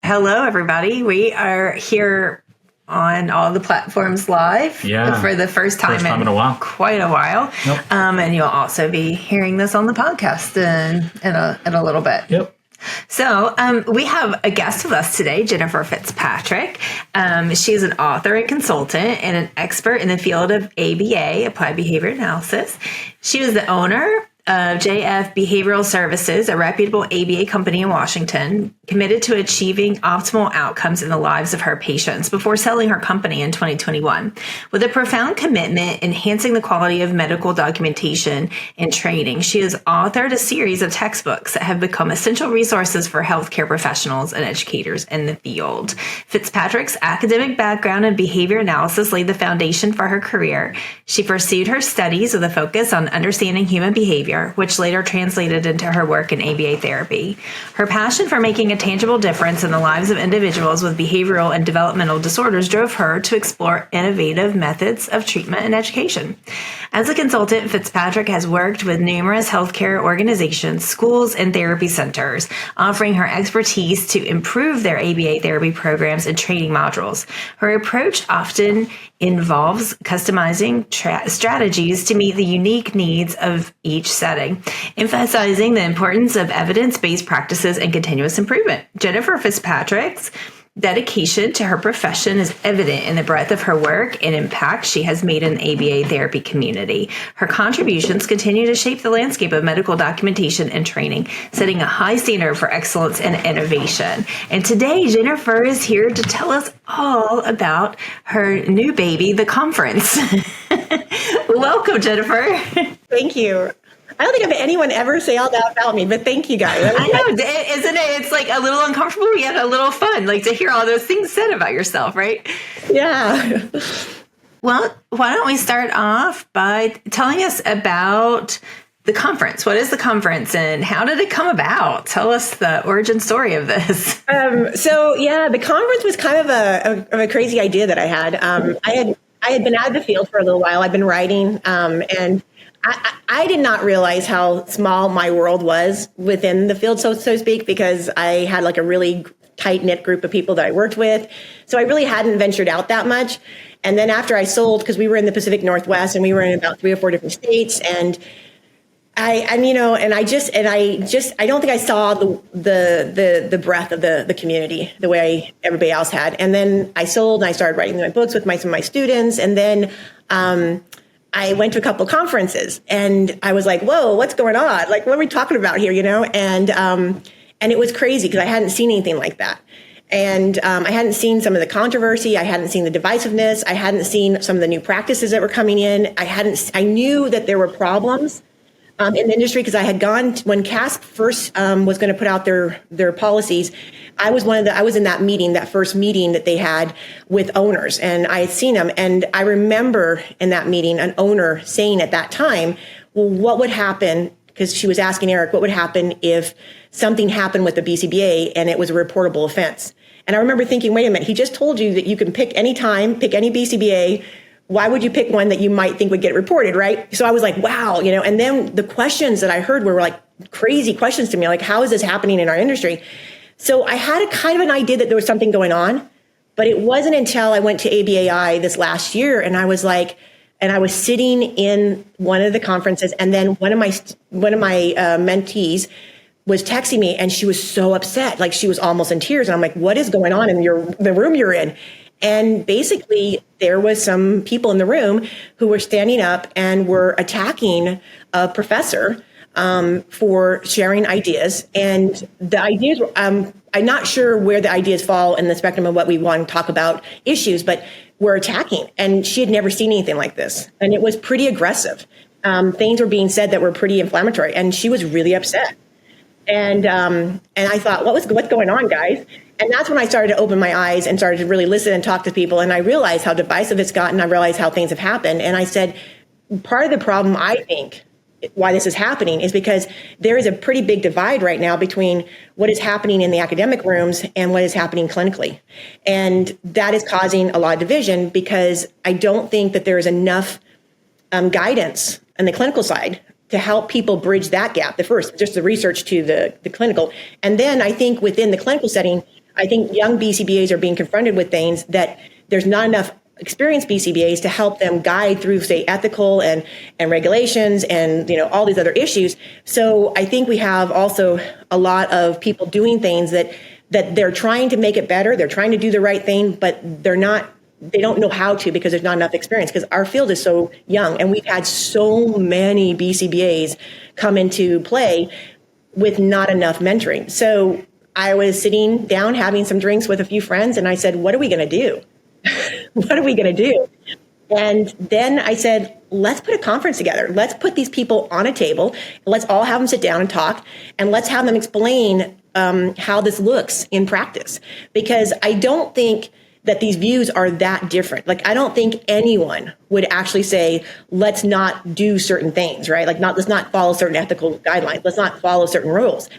Hello, everybody. We are here on all the platforms live for the first time in a while. Quite a while. Yep. And you'll also be hearing this on the podcast in a little bit. Yep. So we have a guest with us today, Jennifer Fitzpatrick. She's an author and consultant and an expert in the field of ABA, Applied Behavior Analysis. She is the owner of JF Behavioral Services, a reputable ABA company in Washington, committed to achieving optimal outcomes in the lives of her patients before selling her company in 2021. With a profound commitment enhancing the quality of medical documentation and training, she has authored a series of textbooks that have become essential resources for healthcare professionals and educators in the field. Fitzpatrick's academic background in behavior analysis laid the foundation for her career. She pursued her studies with a focus on understanding human behavior, which later translated into her work in ABA therapy. Her passion for making a tangible difference in the lives of individuals with behavioral and developmental disorders drove her to explore innovative methods of treatment and education. As a consultant, Fitzpatrick has worked with numerous healthcare organizations, schools, and therapy centers, offering her expertise to improve their ABA therapy programs and training modules. Her approach often involves customizing strategies to meet the unique needs of each setting, emphasizing the importance of evidence-based practices and continuous improvement. Jennifer Fitzpatrick's dedication to her profession is evident in the breadth of her work and impact she has made in the ABA therapy community. Her contributions continue to shape the landscape of medical documentation and training, setting a high standard for excellence and innovation. And today, Jennifer is here to tell us all about her new baby, the conference. Welcome, Jennifer. Thank you. I don't think I've had anyone ever say all that about me, but thank you guys. I know, isn't it? It's like a little uncomfortable, yet a little fun, like to hear all those things said about yourself, right? Yeah. Well, why don't we start off by telling us about the conference? What is the conference and how did it come about? Tell us the origin story of this. The conference was kind of a crazy idea that I had. I had been out of the field for a little while. I've been writing, and I did not realize how small my world was within the field, so to speak, because I had like a really tight-knit group of people that I worked with. So I really hadn't ventured out that much. And then after I sold, because we were in the Pacific Northwest and we were in about 3 or 4 different states, and I don't think I saw the breadth of the community the way everybody else had. And then I sold and I started writing my books with some of my students. And then I went to a couple of conferences and I was like, whoa, what's going on? Like, what are we talking about here? And it was crazy because I hadn't seen anything like that. And I hadn't seen some of the controversy. I hadn't seen the divisiveness. I hadn't seen some of the new practices that were coming in. I knew that there were problems in the industry because I had gone when CASP first was going to put out their policies. I was in that meeting, that first meeting that they had with owners, and I had seen them. And I remember in that meeting, an owner saying at that time, well, what would happen? Because she was asking Eric, what would happen if something happened with the BCBA and it was a reportable offense? And I remember thinking, wait a minute, he just told you that you can pick any time, pick any BCBA. Why would you pick one that you might think would get reported, right? So I was like, wow, and then the questions that I heard were like crazy questions to me, like, how is this happening in our industry? So I had a kind of an idea that there was something going on, but it wasn't until I went to ABAI this last year and I was sitting in one of the conferences, and then one of my mentees was texting me, and she was so upset, like she was almost in tears. And I'm like, what is going on in the room you're in? And basically, there was some people in the room who were standing up and were attacking a professor for sharing ideas. And the ideas were, I'm not sure where the ideas fall in the spectrum of what we want to talk about issues, but were attacking. And she had never seen anything like this. And it was pretty aggressive. Things were being said that were pretty inflammatory. And she was really upset. And I thought, what's going on, guys? And that's when I started to open my eyes and started to really listen and talk to people. And I realized how divisive it's gotten. I realized how things have happened. And I said, part of the problem, I think, why this is happening is because there is a pretty big divide right now between what is happening in the academic rooms and what is happening clinically. And that is causing a lot of division because I don't think that there is enough guidance on the clinical side to help people bridge that gap. The first, just the research to the clinical. And then I think within the clinical setting, I think young BCBAs are being confronted with things that there's not enough experienced BCBAs to help them guide through, say, ethical and regulations and, all these other issues. So I think we have also a lot of people doing things that they're trying to make it better. They're trying to do the right thing, but they don't know how to because there's not enough experience, because our field is so young and we've had so many BCBAs come into play with not enough mentoring. So I was sitting down having some drinks with a few friends and I said, what are we going to do? What are we going to do? And then I said, let's put a conference together. Let's put these people on a table. Let's all have them sit down and talk, and let's have them explain how this looks in practice. Because I don't think that these views are that different. Like, I don't think anyone would actually say, let's not do certain things, right? Like, let's not follow certain ethical guidelines. Let's not follow certain rules.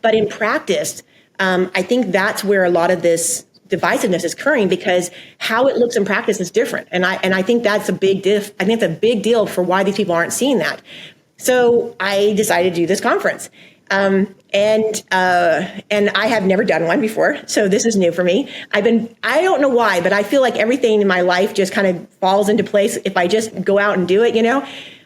But in practice, I think that's where a lot of this divisiveness is occurring, because how it looks in practice is different. And I think that's a big diff. I think it's a big deal for why these people aren't seeing that. So I decided to do this conference. And I have never done one before. So this is new for me. I don't know why, but I feel like everything in my life just kind of falls into place if I just go out and do it,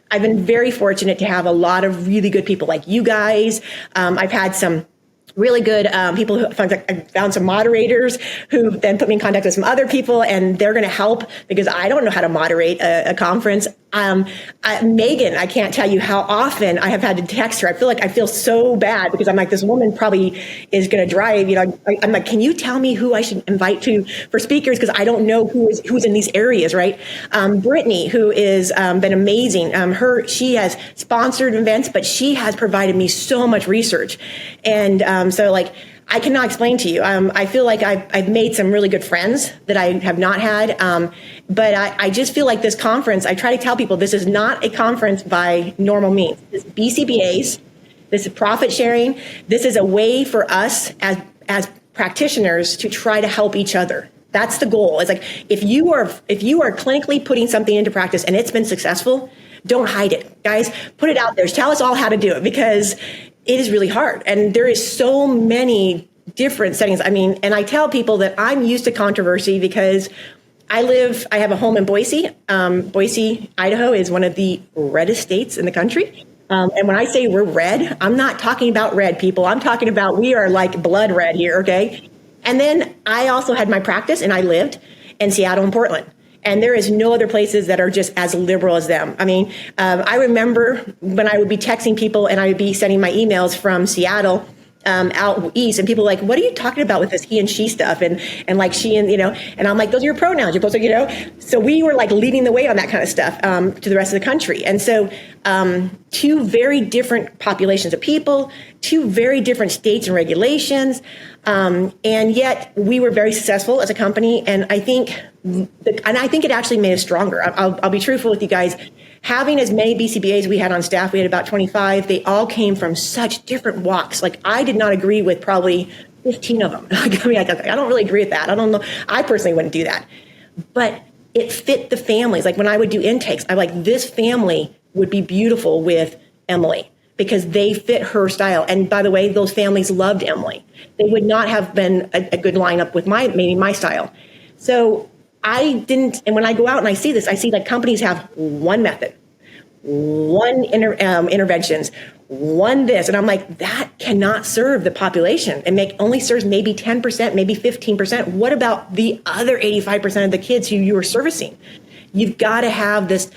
I've been very fortunate to have a lot of really good people like you guys. I've had some really good people who I found some moderators who then put me in contact with some other people, and they're going to help because I don't know how to moderate a conference. Megan, I can't tell you how often I have had to text her. I feel so bad because I'm like, this woman probably is going to drive. I'm like, can you tell me who I should invite for speakers? Because I don't know who's in these areas, right? Brittany, who is been amazing. She has sponsored events, but she has provided me so much research, and so I cannot explain to you. I feel like I've made some really good friends that I have not had. But I just feel like this conference, I try to tell people this is not a conference by normal means. This is BCBAs. This is profit sharing. This is a way for us as practitioners to try to help each other. That's the goal. It's like, if you are clinically putting something into practice and it's been successful, don't hide it. Guys, put it out there. Tell us all how to do it, because it is really hard. And there is so many different settings. And I tell people that I'm used to controversy because I have a home in Boise. Boise, Idaho is one of the reddest states in the country. And when I say we're red, I'm not talking about red, people. I'm talking about we are like blood red here, okay? And then I also had my practice, and I lived in Seattle and Portland. And there is no other places that are just as liberal as them. I remember when I would be texting people and I would be sending my emails from Seattle out east, and people were like, what are you talking about with this he and she stuff? And like she and, and I'm like, those are your pronouns. You're supposed to, So we were like leading the way on that kind of stuff to the rest of the country. And so two very different populations of people, two very different states and regulations. And yet we were very successful as a company. And I think it actually made us stronger. I'll be truthful with you guys. Having as many BCBAs we had on staff, we had about 25. They all came from such different walks. Like, I did not agree with probably 15 of them. I don't really agree with that. I don't know. I personally wouldn't do that. But it fit the families. Like, when I would do intakes, I'm like, this family would be beautiful with Emily, because they fit her style. And by the way, those families loved Emily. They would not have been a good lineup with maybe my style. So I didn't, and when I go out and I see this, I see like companies have one method, one interventions, one this, and I'm like, that cannot serve the population. It only serves maybe 10%, maybe 15%. What about the other 85% of the kids who you are servicing? You've got to have this.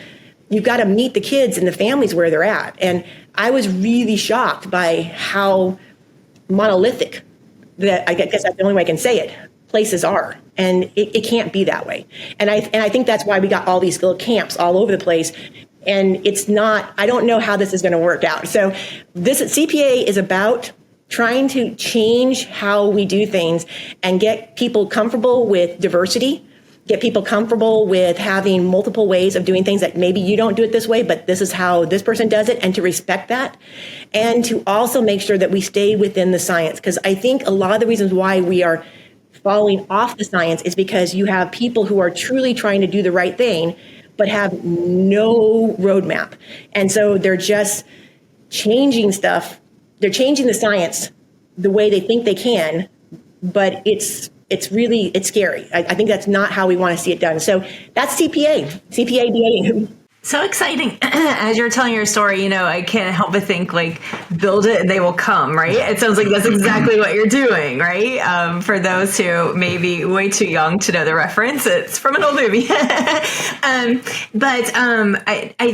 You've got to meet the kids and the families where they're at. And I was really shocked by how monolithic, that I guess that's the only way I can say it, places are. And it can't be that way. And I think that's why we got all these little camps all over the place. And it's not, I don't know how this is going to work out. So this CPA is about trying to change how we do things and get people comfortable with diversity, get people comfortable with having multiple ways of doing things, that maybe you don't do it this way, but this is how this person does it, and to respect that. And to also make sure that we stay within the science. Because I think a lot of the reasons why we are falling off the science is because you have people who are truly trying to do the right thing, but have no roadmap. And so they're just changing stuff. They're changing the science the way they think they can, but it's scary. I think that's not how we want to see it done. So that's CPABA. So exciting. As you're telling your story, I can't help but think like, build it and they will come, right? It sounds like that's exactly what you're doing, right? For those who may be way too young to know the reference, it's from an old movie. I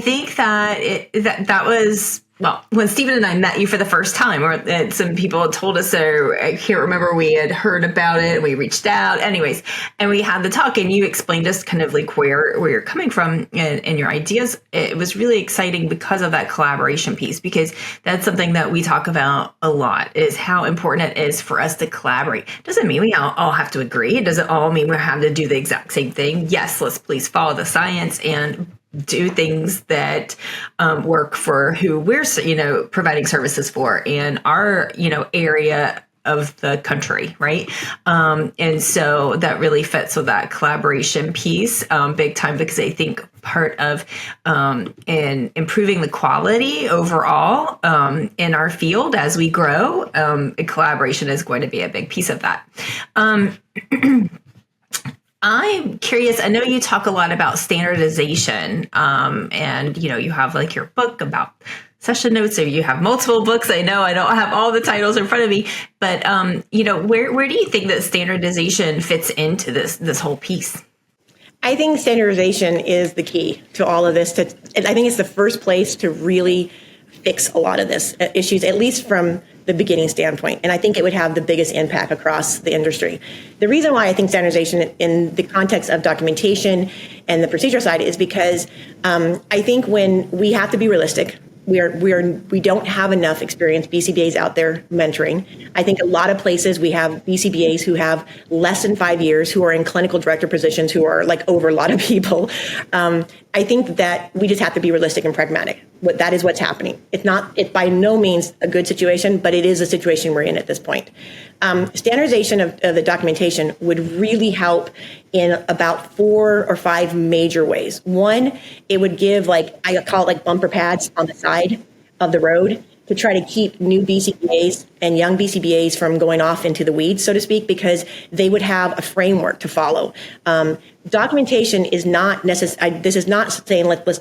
think that was, well, when Stephen and I met you for the first time, or some people had told us, so I can't remember, we had heard about it, we reached out, anyways, and we had the talk, and you explained just kind of like where you're coming from and your ideas. It was really exciting because of that collaboration piece, because that's something that we talk about a lot, is how important it is for us to collaborate. Doesn't mean we all have to agree. It doesn't all mean we have to do the exact same thing. Yes, let's please follow the science and do things that work for who we're, providing services for in our, area of the country, right? And so that really fits with that collaboration piece big time, because I think part of in improving the quality overall in our field as we grow, collaboration is going to be a big piece of that. I'm curious. I know you talk a lot about standardization, and you have like your book about session notes, or you have multiple books. I know I don't have all the titles in front of me, but where do you think that standardization fits into this whole piece? I think standardization is the key to all of this. And I think it's the first place to really fix a lot of this issues, at least from the beginning standpoint. And I think it would have the biggest impact across the industry. The reason why I think standardization in the context of documentation and the procedure side is because I think when we have to be realistic, we don't have enough experienced BCBAs out there mentoring. I think a lot of places we have BCBAs who have less than 5 years, who are in clinical director positions, who are like over a lot of people. I think that we just have to be realistic and pragmatic. That is what's happening. It's by no means a good situation, but it is a situation we're in at this point. Standardization of the documentation would really help in about 4 or 5 major ways. One, it would give, like, I call it like bumper pads on the side of the road to try to keep new BCBAs and young BCBAs from going off into the weeds, so to speak, because they would have a framework to follow. Documentation is not necessary. This is not saying let's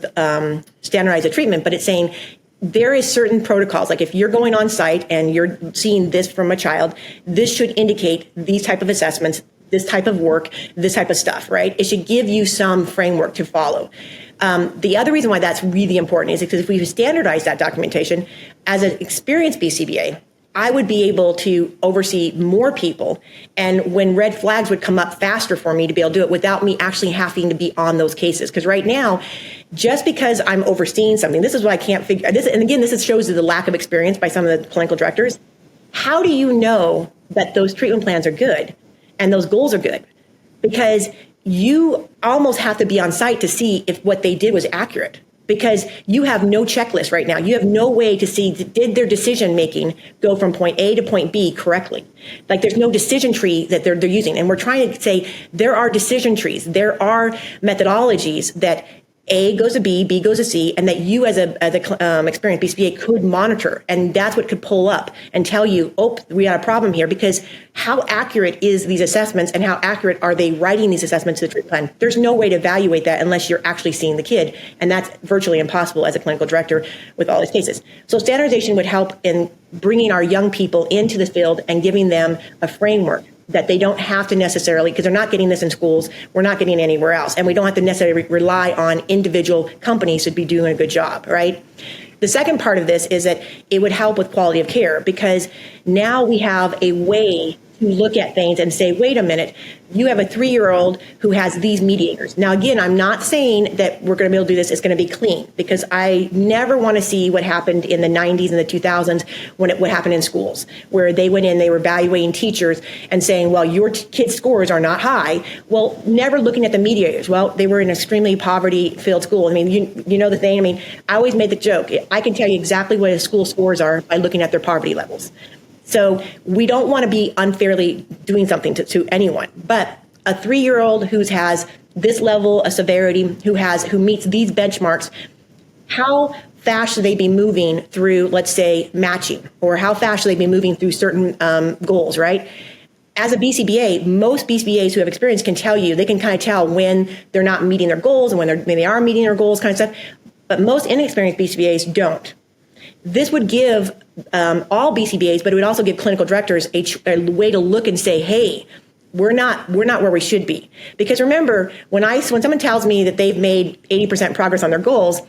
standardize a treatment, but it's saying there is certain protocols. Like if you're going on site and you're seeing this from a child, this should indicate these type of assessments, this type of work, this type of stuff, right? It should give you some framework to follow. The other reason why that's really important is because if we standardize that documentation, as an experienced BCBA, I would be able to oversee more people. And when red flags would come up faster for me to be able to do it without me actually having to be on those cases. Because right now, just because I'm overseeing something, this is what I can't figure this. And again, this shows the lack of experience by some of the clinical directors. How do you know that those treatment plans are good and those goals are good? Because you almost have to be on site to see if what they did was accurate, because you have no checklist right now. You have no way to see, did their decision making go from point A to point B correctly? Like there's no decision tree that they're using. And we're trying to say there are decision trees. There are methodologies that A goes to B, B goes to C, and that you as a experienced BCBA could monitor. And that's what could pull up and tell you, oh, we got a problem here, because how accurate is these assessments and how accurate are they writing these assessments to the treatment plan? There's no way to evaluate that unless you're actually seeing the kid. And that's virtually impossible as a clinical director with all these cases. So standardization would help in bringing our young people into the field and giving them a framework that they don't have to necessarily, because they're not getting this in schools, we're not getting it anywhere else, and we don't have to necessarily rely on individual companies to be doing a good job, right? The second part of this is that it would help with quality of care, because now we have a way to look at things and say, wait a minute, you have a 3-year-old who has these mediators. Now, again, I'm not saying that we're going to be able to do this, it's going to be clean, because I never want to see what happened in the 90s and the 2000s when what happened in schools, where they went in, they were evaluating teachers and saying, well, your kid's scores are not high. Well, never looking at the mediators. Well, they were in an extremely poverty-filled school. I mean, you know the thing. I mean, I always made the joke. I can tell you exactly what a school scores are by looking at their poverty levels. So we don't want to be unfairly doing something to anyone. But a 3-year-old who has this level of severity, who meets these benchmarks, how fast should they be moving through, let's say, matching, or how fast should they be moving through certain goals, right? as a BCBA, most BCBAs who have experience can tell you, they can kind of tell when they're not meeting their goals and when they are meeting their goals kind of stuff. But most inexperienced BCBAs don't. This would give all BCBAs, but it would also give clinical directors a way to look and say, hey, we're not where we should be. Because remember, when someone tells me that they've made 80% progress on their goals,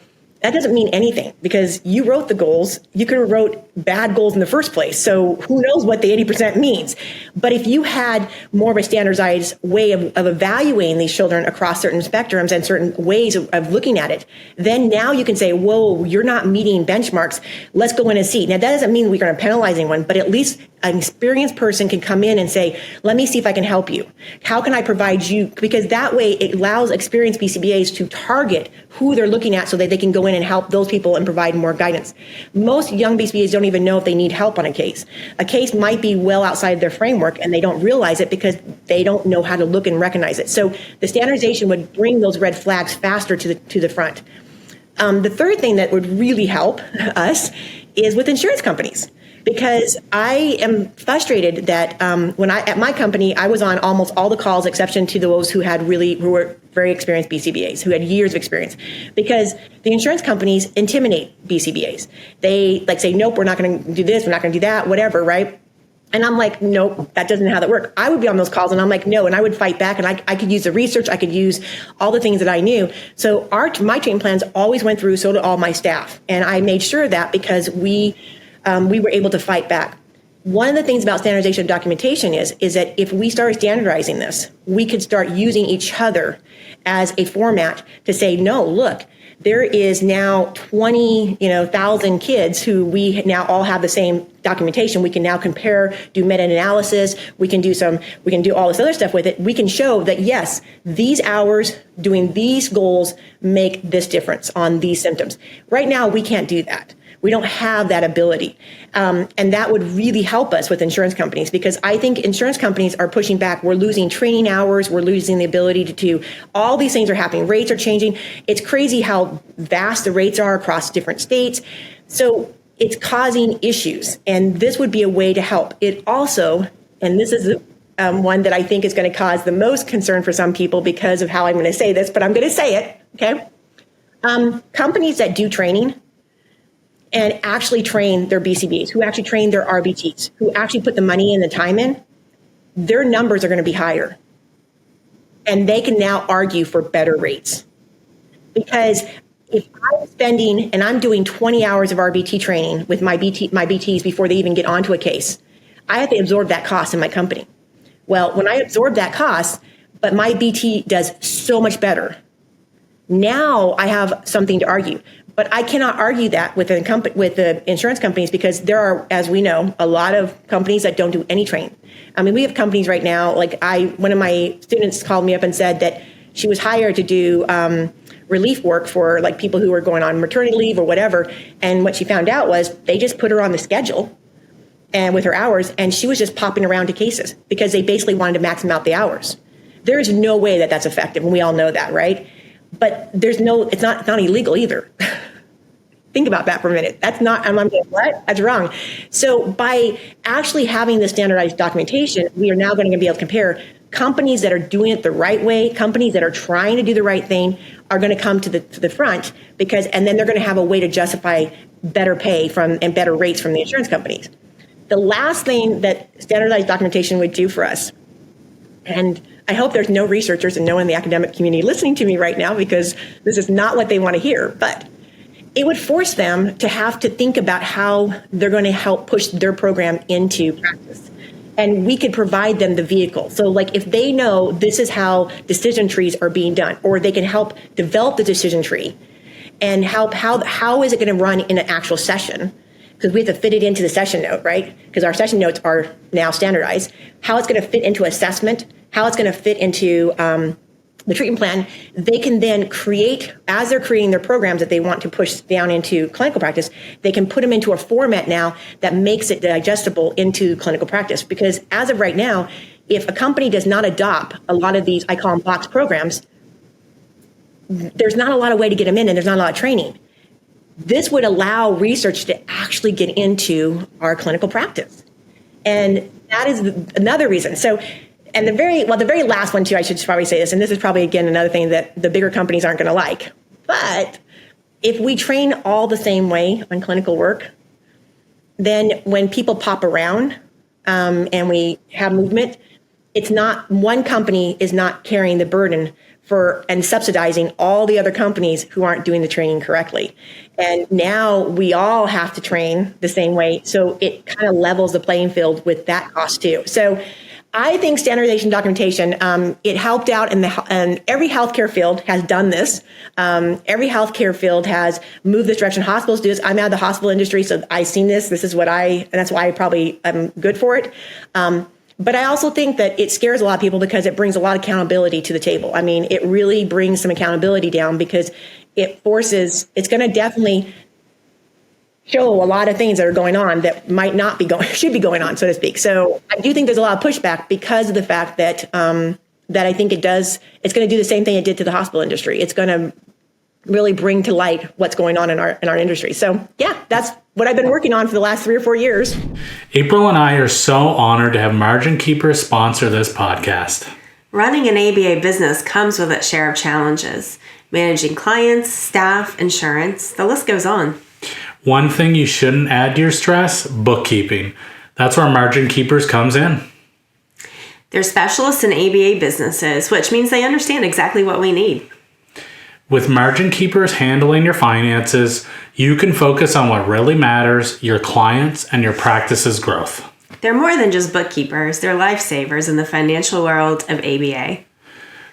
that doesn't mean anything, because you wrote the goals. You could have wrote bad goals in the first place. So who knows what the 80% means? But if you had more of a standardized way of evaluating these children across certain spectrums and certain ways of looking at it, then now you can say, whoa, you're not meeting benchmarks. Let's go in and see. Now, that doesn't mean we're going to penalize anyone, but at least an experienced person can come in and say, let me see if I can help you. How can I provide you? Because that way it allows experienced BCBAs to target who they're looking at so that they can go in and help those people and provide more guidance. Most young BCBAs don't even know if they need help on a case. A case might be well outside their framework and they don't realize it because they don't know how to look and recognize it. So the standardization would bring those red flags faster to the front. The third thing that would really help us is with insurance companies. Because I am frustrated that at my company, I was on almost all the calls, exception to those who were very experienced BCBAs, who had years of experience. Because the insurance companies intimidate BCBAs. They say, nope, we're not going to do this, we're not going to do that, whatever, right? And I'm like, nope, that doesn't how that works. I would be on those calls and I'm like, no, and I would fight back, and I could use the research, I could use all the things that I knew. So my training plans always went through, so did all my staff. And I made sure of that because we were able to fight back. One of the things about standardization documentation is that if we started standardizing this, we could start using each other as a format to say, no, look, there is now 20,000 kids who we now all have the same documentation. We can now compare, do meta-analysis. We can do all this other stuff with it. We can show that, yes, these hours doing these goals make this difference on these symptoms. Right now, we can't do that. We don't have that ability. And that would really help us with insurance companies, because I think insurance companies are pushing back. We're losing training hours. We're losing the ability to all these things are happening. Rates are changing. It's crazy how vast the rates are across different states. So it's causing issues. And this would be a way to help. It also, and this is one that I think is going to cause the most concern for some people because of how I'm going to say this, but I'm going to say it, okay? Companies that do training and actually train their BCBs, who actually train their RBTs, who actually put the money in, the time in, their numbers are going to be higher. And they can now argue for better rates. Because if I'm spending, and I'm doing 20 hours of RBT training with my BTs before they even get onto a case, I have to absorb that cost in my company. Well, when I absorb that cost, but my BT does so much better, now I have something to argue. But I cannot argue that with the insurance companies, because there are, as we know, a lot of companies that don't do any training. I mean, we have companies right now, like one of my students called me up and said that she was hired to do relief work for like people who were going on maternity leave or whatever. And what she found out was they just put her on the schedule and with her hours, and she was just popping around to cases because they basically wanted to max out the hours. There is no way that that's effective, and we all know that, right? But it's not illegal either. Think about that for a minute. That's not, I'm going, what? That's wrong. So by actually having the standardized documentation, we are now going to be able to compare companies that are doing it the right way, companies that are trying to do the right thing are going to come to the front, and then they're going to have a way to justify better pay and better rates from the insurance companies. The last thing that standardized documentation would do for us, and I hope there's no researchers and no one in the academic community listening to me right now, because this is not what they want to hear, but it would force them to have to think about how they're going to help push their program into practice. And we could provide them the vehicle. So like if they know this is how decision trees are being done, or they can help develop the decision tree and how is it going to run in an actual session? Because we have to fit it into the session note, right? Because our session notes are now standardized. How it's going to fit into assessment, how it's going to fit into the treatment plan, they can then create, as they're creating their programs that they want to push down into clinical practice, they can put them into a format now that makes it digestible into clinical practice. Because as of right now, if a company does not adopt a lot of these, I call them box programs, there's not a lot of way to get them in, and there's not a lot of training. This would allow research to actually get into our clinical practice. And that is another reason. So, and the very last one too, I should probably say this, and this is probably, again, another thing that the bigger companies aren't going to like. But if we train all the same way on clinical work, then when people pop around and we have movement, it's not, one company is not carrying the burden for and subsidizing all the other companies who aren't doing the training correctly. And now we all have to train the same way. So it kind of levels the playing field with that cost too. So I think standardization documentation, it helped out and every healthcare field has done this. Every healthcare field has moved this direction. Hospitals do this. I'm out of the hospital industry, so I've seen this. This is and that's why I probably am good for it. But I also think that it scares a lot of people because it brings a lot of accountability to the table. I mean, it really brings some accountability down because it's going to definitely show a lot of things that are going on that might not be should be going on, so to speak. So I do think there's a lot of pushback because of the fact that I think it's going to do the same thing it did to the hospital industry. It's going to really bring to light what's going on in our industry. So yeah, that's what I've been working on for the last 3 or 4 years. April and I are so honored to have Margin Keepers sponsor this podcast. Running an ABA business comes with its share of challenges. Managing clients, staff, insurance, the list goes on. One thing you shouldn't add to your stress, bookkeeping. That's where Margin Keepers comes in. They're specialists in ABA businesses, which means they understand exactly what we need. With Margin Keepers handling your finances, you can focus on what really matters, your clients and your practice's growth. They're more than just bookkeepers. They're lifesavers in the financial world of ABA.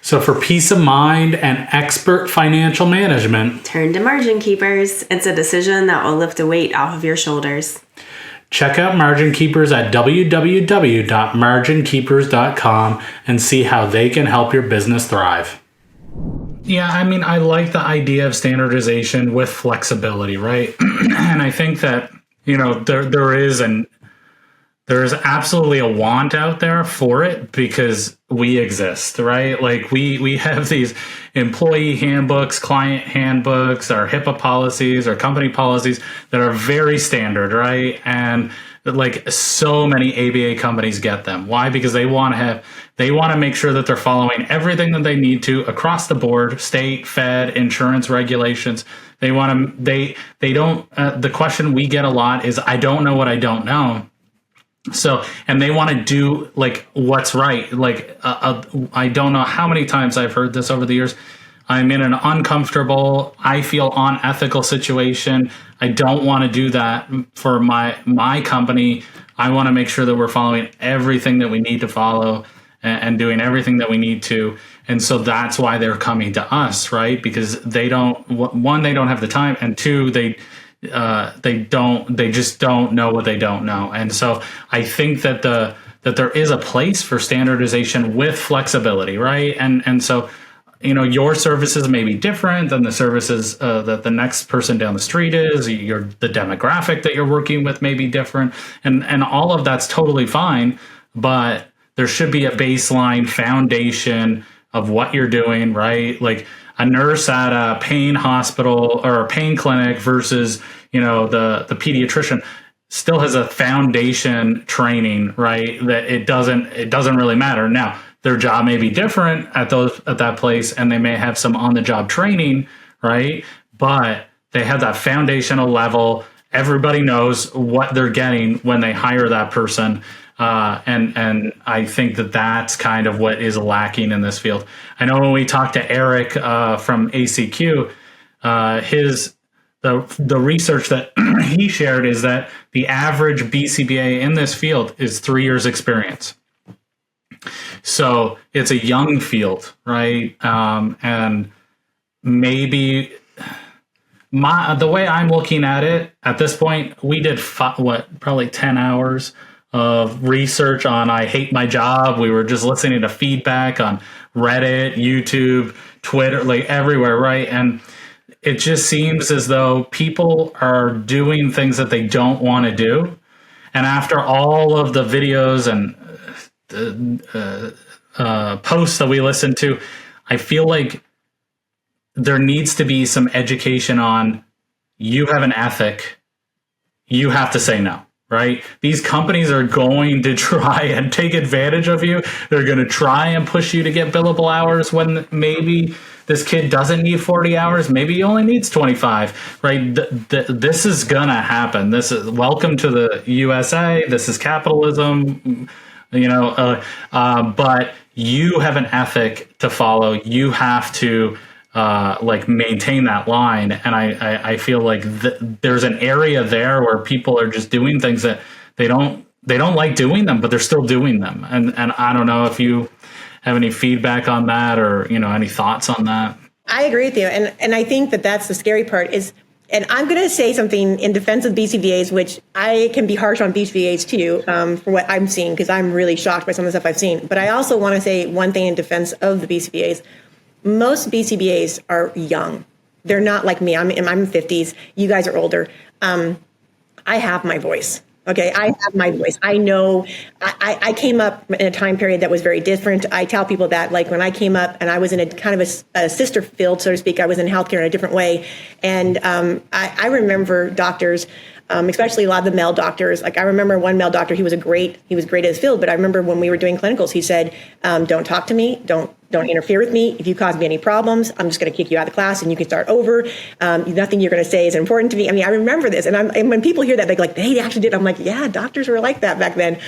So for peace of mind and expert financial management, turn to Margin Keepers. It's a decision that will lift a weight off of your shoulders. Check out Margin Keepers at www.marginkeepers.com and see how they can help your business thrive. Yeah, I mean, I like the idea of standardization with flexibility, right? And I think that, there is absolutely a want out there for it because we exist, right? Like we have these employee handbooks, client handbooks, our HIPAA policies, our company policies that are very standard, right? And like so many ABA companies get them. Why? Because they want to make sure that they're following everything that they need to across the board, state, fed, insurance regulations. They don't, the question we get a lot is, I don't know what I don't know. So, and they want to do like what's right. Like, I don't know how many times I've heard this over the years. I'm in an uncomfortable, I feel unethical situation. I don't want to do that for my company. I want to make sure that we're following everything that we need to follow and doing everything that we need to. And so that's why they're coming to us, right? Because they don't have the time, and two, they just don't know what they don't know. And so I think that there is a place for standardization with flexibility, right? And so, your services may be different than the services that the next person down the street is. The demographic that you're working with may be different, and all of that's totally fine. But there should be a baseline foundation of what you're doing, right? Like a nurse at a pain hospital or a pain clinic versus, the pediatrician still has a foundation training, right? That it doesn't really matter. Now, their job may be different at that place, and they may have some on-the-job training, right? But they have that foundational level. Everybody knows what they're getting when they hire that person. And I think that that's kind of what is lacking in this field. I know when we talked to Eric from ACQ, the research that he shared is that the average BCBA in this field is 3 years experience. So it's a young field, right? And maybe the way I'm looking at it at this point, we did probably 10 hours of research on I hate my job. We were just listening to feedback on Reddit, YouTube, Twitter, like everywhere, right? And it just seems as though people are doing things that they don't want to do. And after all of the videos and posts that we listen to, I feel like there needs to be some education on, you have an ethic, you have to say no, right? These companies are going to try and take advantage of you. They're going to try and push you to get billable hours when maybe this kid doesn't need 40 hours. Maybe he only needs 25, right? This is going to happen. This is welcome to the USA. This is capitalism, but you have an ethic to follow. You have to maintain that line. And I feel like there's an area there where people are just doing things that they don't like doing them, but they're still doing them. And I don't know if you have any feedback on that or, any thoughts on that. I agree with you. And I think that that's the scary part is, and I'm going to say something in defense of BCBAs, which I can be harsh on BCBAs too, for what I'm seeing, because I'm really shocked by some of the stuff I've seen. But I also want to say one thing in defense of the BCBAs. Most BCBAs are young. They're not like me. I'm in my 50s. You guys are older. I have my voice. Okay, I have my voice. I know I came up in a time period that was very different. I tell people that, like, when I came up and I was in a kind of a sister field, so to speak, I was in healthcare in a different way. And I remember doctors, especially a lot of the male doctors. Like, I remember one male doctor, he was great at his field, but I remember when we were doing clinicals, he said, don't talk to me, don't interfere with me. If you cause me any problems, I'm just going to kick you out of the class and you can start over. Nothing you're going to say is important to me. I mean, I remember this. And when people hear that, they're like, they actually did. I'm like, yeah, doctors were like that back then.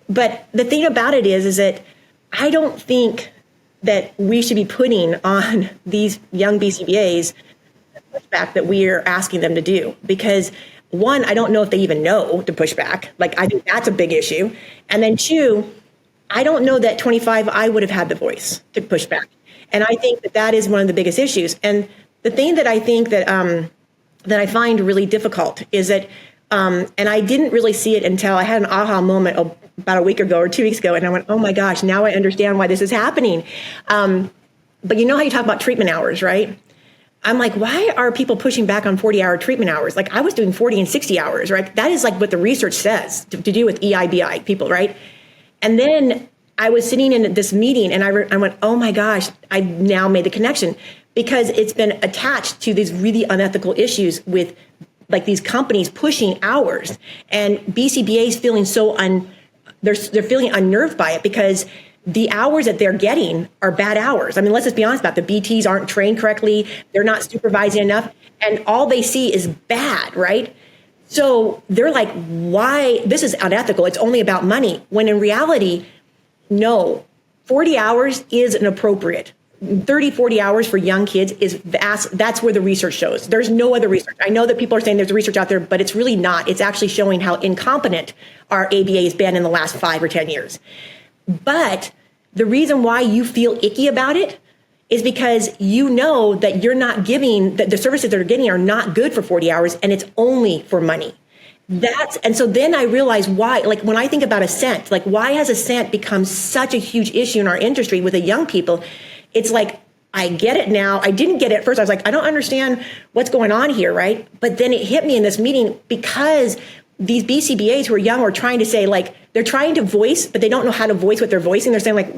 But the thing about it is that I don't think that we should be putting on these young BCBAs the pushback that we're asking them to do. Because one, I don't know if they even know to push back. Like, I think that's a big issue. And then two, I don't know that 25, I would have had the voice to push back. And I think that is one of the biggest issues. And the thing that I think that I find really difficult is that, and I didn't really see it until I had an aha moment about a week ago or 2 weeks ago. And I went, oh my gosh, now I understand why this is happening. But you know how you talk about treatment hours, right? I'm like, why are people pushing back on 40-hour treatment hours? Like, I was doing 40 and 60 hours, right? That is like what the research says to do with EIBI people, right? And then I was sitting in this meeting and I went, oh my gosh, I now made the connection, because it's been attached to these really unethical issues with like these companies pushing hours, and BCBAs feeling they're feeling unnerved by it, because the hours that they're getting are bad hours. I mean, let's just be honest about it. The BTs aren't trained correctly. They're not supervising enough, and all they see is bad, right? So they're like, why? This is unethical. It's only about money. When in reality, no, 40 hours is inappropriate. 30, 40 hours for young kids that's where the research shows. There's no other research. I know that people are saying there's research out there, but it's really not. It's actually showing how incompetent our ABA has been in the last 5 or 10 years. But the reason why you feel icky about it is because you know that you're not giving, that the services that are getting are not good for 40 hours, and it's only for money. And so then I realized why, like when I think about Ascent, like why has Ascent become such a huge issue in our industry with the young people? It's like, I get it now. I didn't get it at first. I was like, I don't understand what's going on here, right? But then it hit me in this meeting, because these BCBAs who are young are trying to say, like, they're trying to voice, but they don't know how to voice what they're voicing. They're saying, like,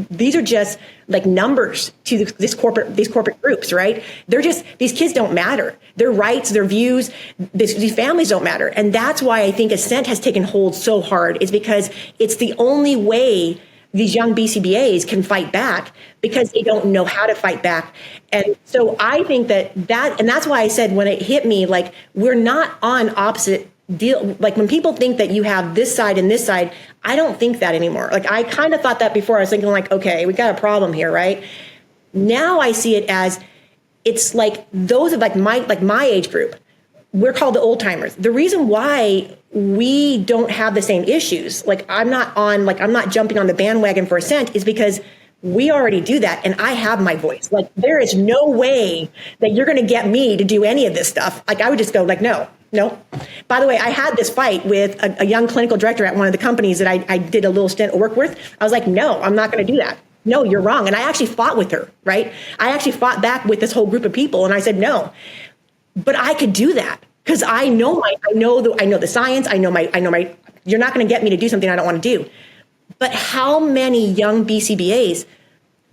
these are just like numbers to these corporate groups, right? They're just, these kids don't matter. Their rights, their views, these families don't matter. And that's why I think Ascent has taken hold so hard, is because it's the only way these young BCBAs can fight back, because they don't know how to fight back. And so I think and that's why I said when it hit me, like, we're not on opposite deal. Like, when people think that you have this side and this side, I don't think that anymore. Like, I kind of thought that before. I was thinking, like, okay, we got a problem here, right? Now I see it as, it's like those of like my age group, we're called the old timers. The reason why we don't have the same issues, like I'm not jumping on the bandwagon for Ascent, is because we already do that, and I have my voice. Like, there is no way that you're going to get me to do any of this stuff. Like, I would just go like, no. By the way, I had this fight with a young clinical director at one of the companies that I did a little stint of work with. I was like, no, I'm not going to do that. No, you're wrong. And I actually fought with her, right? I actually fought back with this whole group of people, and I said, no. But I could do that because I know the science. I know my. You're not going to get me to do something I don't want to do. But how many young BCBAs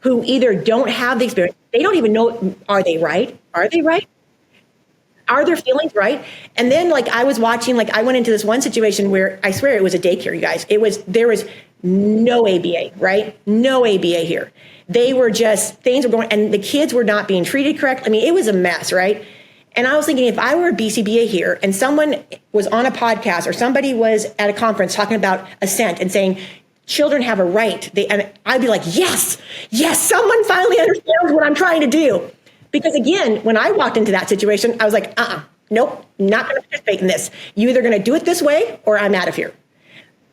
who either don't have the experience, they don't even know, are they right? Are they right? Are their feelings right? And then like I was watching, like I went into this one situation where I swear it was a daycare, you guys. There was no ABA, right? No ABA here. They were just, things were going, and the kids were not being treated correctly. I mean, it was a mess, right? And I was thinking, if I were a BCBA here and someone was on a podcast or somebody was at a conference talking about assent and saying, children have a right, and I'd be like, yes, someone finally understands what I'm trying to do. Because again, when I walked into that situation, I was like, nope, not going to participate in this. You either going to do it this way or I'm out of here.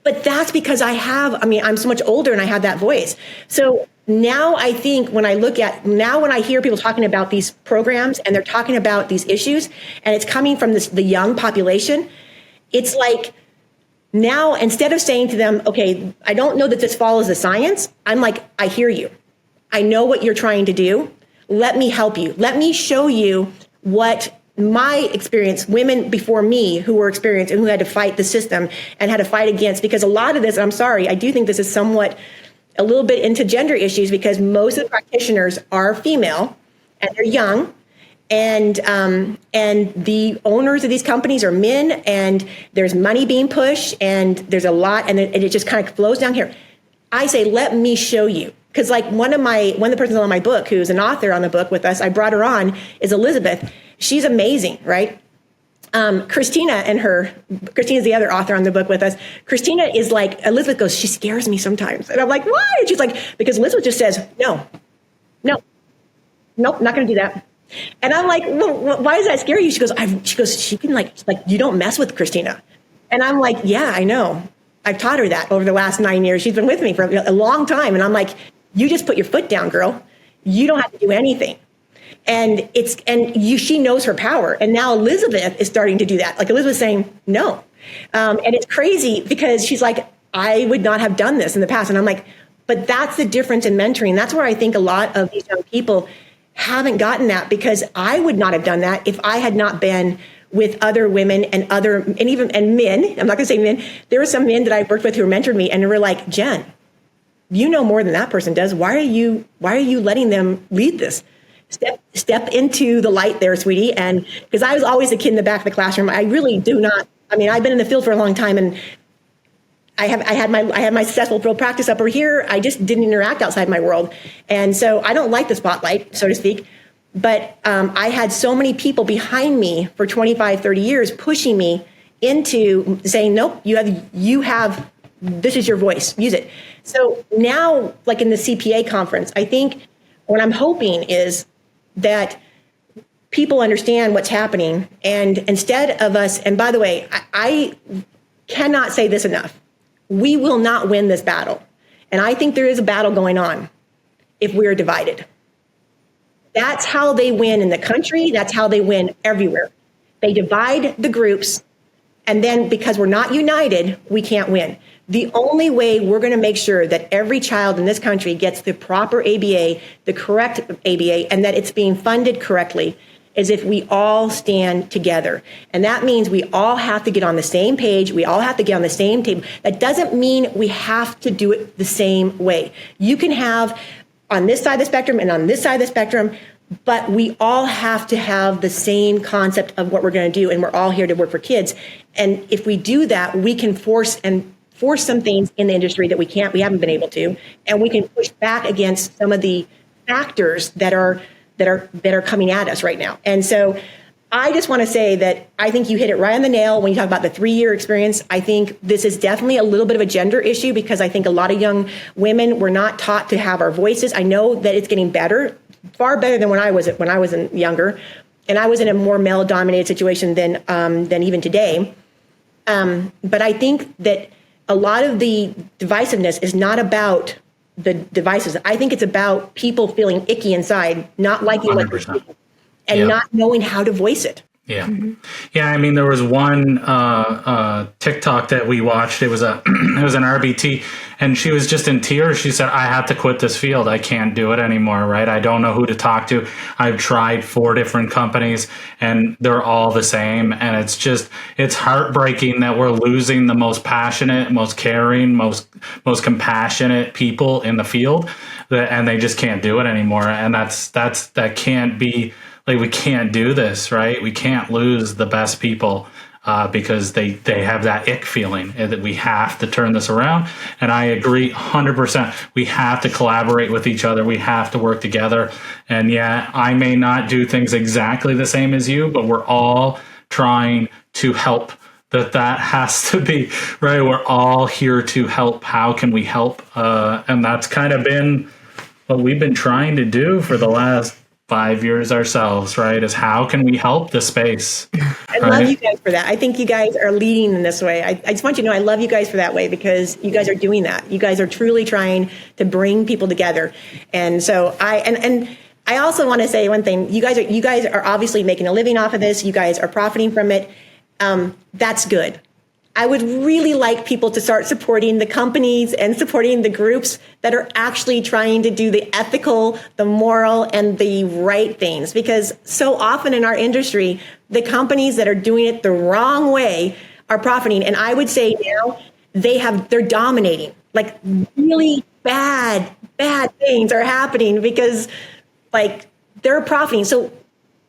But that's because I'm so much older and I have that voice. So now I think when I hear people talking about these programs and they're talking about these issues and it's coming from the young population, it's like now instead of saying to them, okay, I don't know that this follows the science, I'm like, I hear you. I know what you're trying to do. Let me help you. Let me show you what my experience, women before me who were experienced and who had to fight the system and had to fight against, because a lot of this, I'm sorry, I do think this is somewhat a little bit into gender issues because most of the practitioners are female and they're young, and the owners of these companies are men, and there's money being pushed, and there's a lot, and it just kind of flows down here. I say, let me show you. Because like one of the persons on my book, who's an author on the book with us, I brought her on, is Elizabeth. She's amazing, right? Christina's the other author on the book with us. Christina is like, Elizabeth goes, she scares me sometimes. And I'm like, why? And she's like, because Elizabeth just says, nope, not going to do that. And I'm like, well, why does that scare you? She goes, she can like, you don't mess with Christina. And I'm like, yeah, I know. I've taught her that over the last 9 years. She's been with me for a long time. And I'm like, you just put your foot down, girl. You don't have to do anything. And she knows her power. And now Elizabeth is starting to do that. Like Elizabeth's saying, no. And it's crazy because she's like, I would not have done this in the past. And I'm like, but that's the difference in mentoring. That's where I think a lot of these young people haven't gotten that, because I would not have done that if I had not been with other women and men. I'm not going to say men. There were some men that I worked with who mentored me, and they were like, Jen, you know more than that person does. Why are you letting them lead this? Step into the light there, sweetie. And because I was always the kid in the back of the classroom, I really do not. I mean, I've been in the field for a long time, and I had my successful field practice up over here. I just didn't interact outside my world, and so I don't like the spotlight, so to speak. But I had so many people behind me for 25, 30 years pushing me into saying, nope, you have, this is your voice, use it. So now, like in the CPA conference, I think what I'm hoping is that people understand what's happening. And instead of us, and by the way, I cannot say this enough, we will not win this battle. And I think there is a battle going on if we're divided. That's how they win in the country. That's how they win everywhere. They divide the groups, and then because we're not united, we can't win. The only way we're going to make sure that every child in this country gets the proper ABA, the correct ABA, and that it's being funded correctly is if we all stand together. And that means we all have to get on the same page. We all have to get on the same table. That doesn't mean we have to do it the same way. You can have on this side of the spectrum and on this side of the spectrum, but we all have to have the same concept of what we're going to do, and we're all here to work for kids. And if we do that, we can force some things in the industry that we haven't been able to, and we can push back against some of the factors that are coming at us right now. And so I just want to say that I think you hit it right on the nail when you talk about the 3-year experience. I think this is definitely a little bit of a gender issue because I think a lot of young women were not taught to have our voices. I know that it's getting better, far better than when I was younger, and I was in a more male-dominated situation than even today. But I think that a lot of the divisiveness is not about the devices. I think it's about people feeling icky inside, not liking what they're seeing, and not knowing how to voice it. Yeah. Mm-hmm. Yeah. I mean, there was one TikTok that we watched. It was an RBT, and she was just in tears. She said, I have to quit this field. I can't do it anymore. Right. I don't know who to talk to. I've tried 4 different companies and they're all the same. And it's heartbreaking that we're losing the most passionate, most caring, most compassionate people in the field, and they just can't do it anymore. And that can't be like, we can't do this, right? We can't lose the best people because they have that ick feeling, and that we have to turn this around. And I agree 100%. We have to collaborate with each other. We have to work together. And yeah, I may not do things exactly the same as you, but we're all trying to help. That has to be, right? We're all here to help. How can we help? And that's kind of been what we've been trying to do for the last 5 years ourselves, right? Is how can we help the space? I love you guys for that. I think you guys are leading in this way. I just want you to know I love you guys for that way, because you guys are doing that. You guys are truly trying to bring people together. And so I also want to say one thing. You guys are obviously making a living off of this. You guys are profiting from it. That's good. I would really like people to start supporting the companies and supporting the groups that are actually trying to do the ethical, the moral, and the right things. Because so often in our industry, the companies that are doing it the wrong way are profiting. And I would say now they're dominating. Like, really bad things are happening because, like, they're profiting. So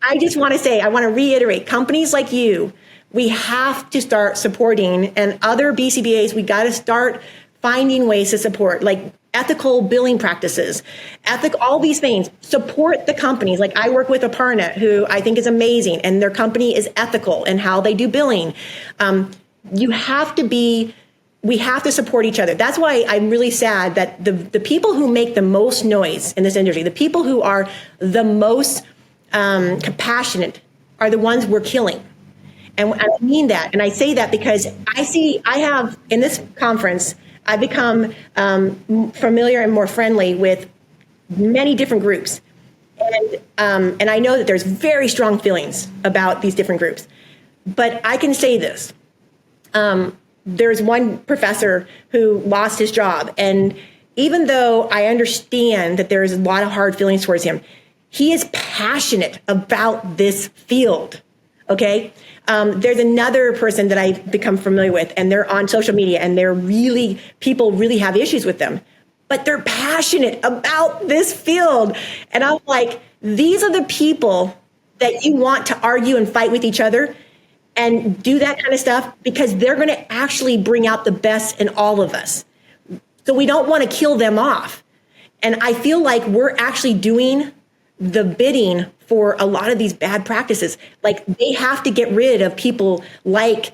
I just want to say, I want to reiterate, companies like you, we have to start supporting, and other BCBAs, we got to start finding ways to support, like ethical billing practices, all these things. Support the companies. Like, I work with Aparna, who I think is amazing, and their company is ethical in how they do billing. We have to support each other. That's why I'm really sad that the people who make the most noise in this industry, the people who are the most compassionate, are the ones we're killing. And I mean that. And I say that because I have, in this conference, I become familiar and more friendly with many different groups. And I know that there's very strong feelings about these different groups. But I can say this. There's one professor who lost his job. And even though I understand that there's a lot of hard feelings towards him, he is passionate about this field. Okay? There's another person that I've become familiar with, and they're on social media, and people really have issues with them, but they're passionate about this field. And I'm like, these are the people that you want to argue and fight with each other and do that kind of stuff, because they're going to actually bring out the best in all of us. So we don't want to kill them off. And I feel like we're actually doing the bidding for a lot of these bad practices. Like, they have to get rid of people like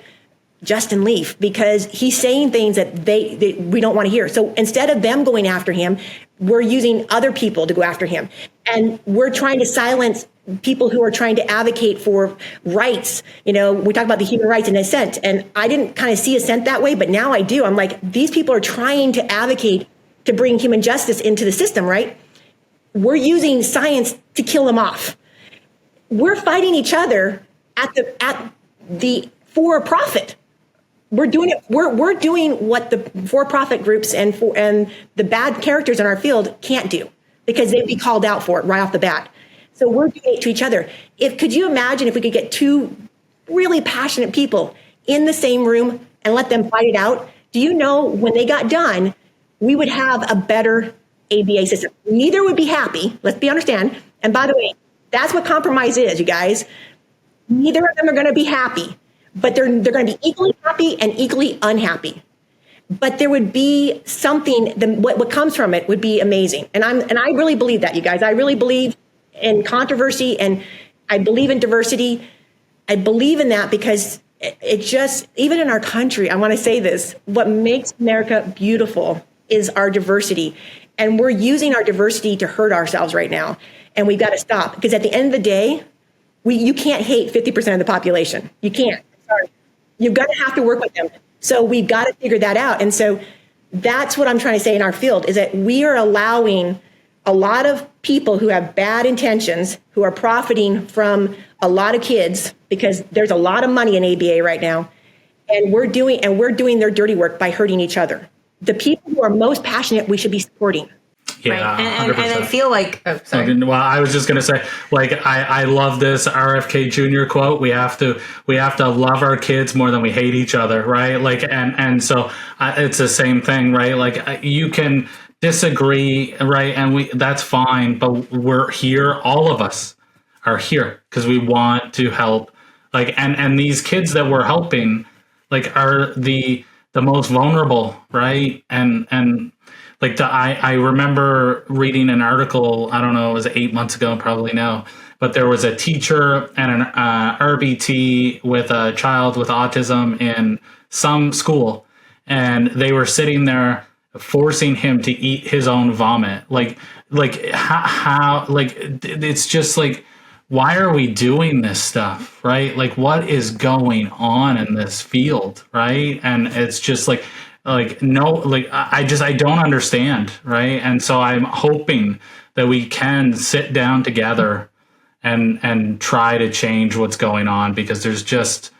Justin Leaf, because he's saying things that we don't want to hear. So instead of them going after him, we're using other people to go after him. And we're trying to silence people who are trying to advocate for rights. We talk about the human rights and assent, and I didn't kind of see assent that way, but now I do. I'm like, these people are trying to advocate to bring human justice into the system, right? We're using science to kill them off. We're fighting each other at the for-profit. We're doing it. We're doing what the for-profit groups and the bad characters in our field can't do, because they'd be called out for it right off the bat. So we're doing it to each other. Could you imagine if we could get two really passionate people in the same room and let them fight it out? Do you know, when they got done, we would have a better ABA system. Neither would be happy. Let's understand. And by the way, that's what compromise is, you guys. Neither of them are going to be happy, but they're going to be equally happy and equally unhappy. But there would be something. What comes from it would be amazing. And I really believe that, you guys. I really believe in controversy, and I believe in diversity. I believe in that because it just, even in our country, I want to say this: what makes America beautiful is our diversity. And we're using our diversity to hurt ourselves right now. And we've got to stop, because at the end of the day, you can't hate 50% of the population. You can't. Sorry. You've got to have to work with them. So we've got to figure that out. And so that's what I'm trying to say in our field, is that we are allowing a lot of people who have bad intentions, who are profiting from a lot of kids, because there's a lot of money in ABA right now. And we're doing their dirty work by hurting each other. The people who are most passionate, we should be supporting. Yeah, right. And I feel like, well, I was just going to say, like, I love this RFK Jr. quote. We have to love our kids more than we hate each other, right? Like, and so it's the same thing, right? Like, you can disagree, right? And that's fine, but we're here. All of us are here because we want to help. Like, and these kids that we're helping, like, are the most vulnerable, right? And like I remember reading an article, I don't know, it was 8 months ago probably now, but there was a teacher and an RBT with a child with autism in some school, and they were sitting there forcing him to eat his own vomit. Like how like it's just like, why are we doing this stuff, right? Like, what is going on in this field, right? And it's just like no, like I don't understand, right? And so I'm hoping that we can sit down together and try to change what's going on, because there's just,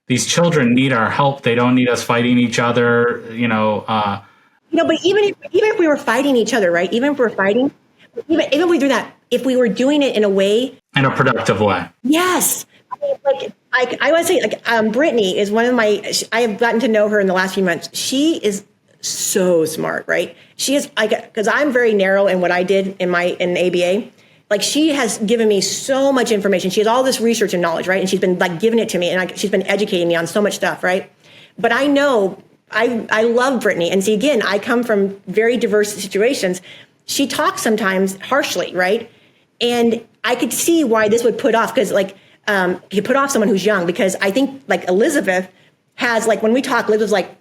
these children need our help. They don't need us fighting each other, But even if we were fighting each other, right? Even if we're fighting, even if we do that, if we were doing it in a way, in a productive way. yes. I mean, I would say, Brittany is one of I have gotten to know her in the last few months. She is so smart, right? She is, because I'm very narrow in what I did in ABA. Like, she has given me so much information. She has all this research and knowledge, right? And she's been like giving it to me, and she's been educating me on so much stuff, right? But I know I love Brittany. And see, again, I come from very diverse situations. She talks sometimes harshly, right? And I could see why this would put off, because you put off someone who's young, because I think like Elizabeth has, like, when we talk, Elizabeth's like,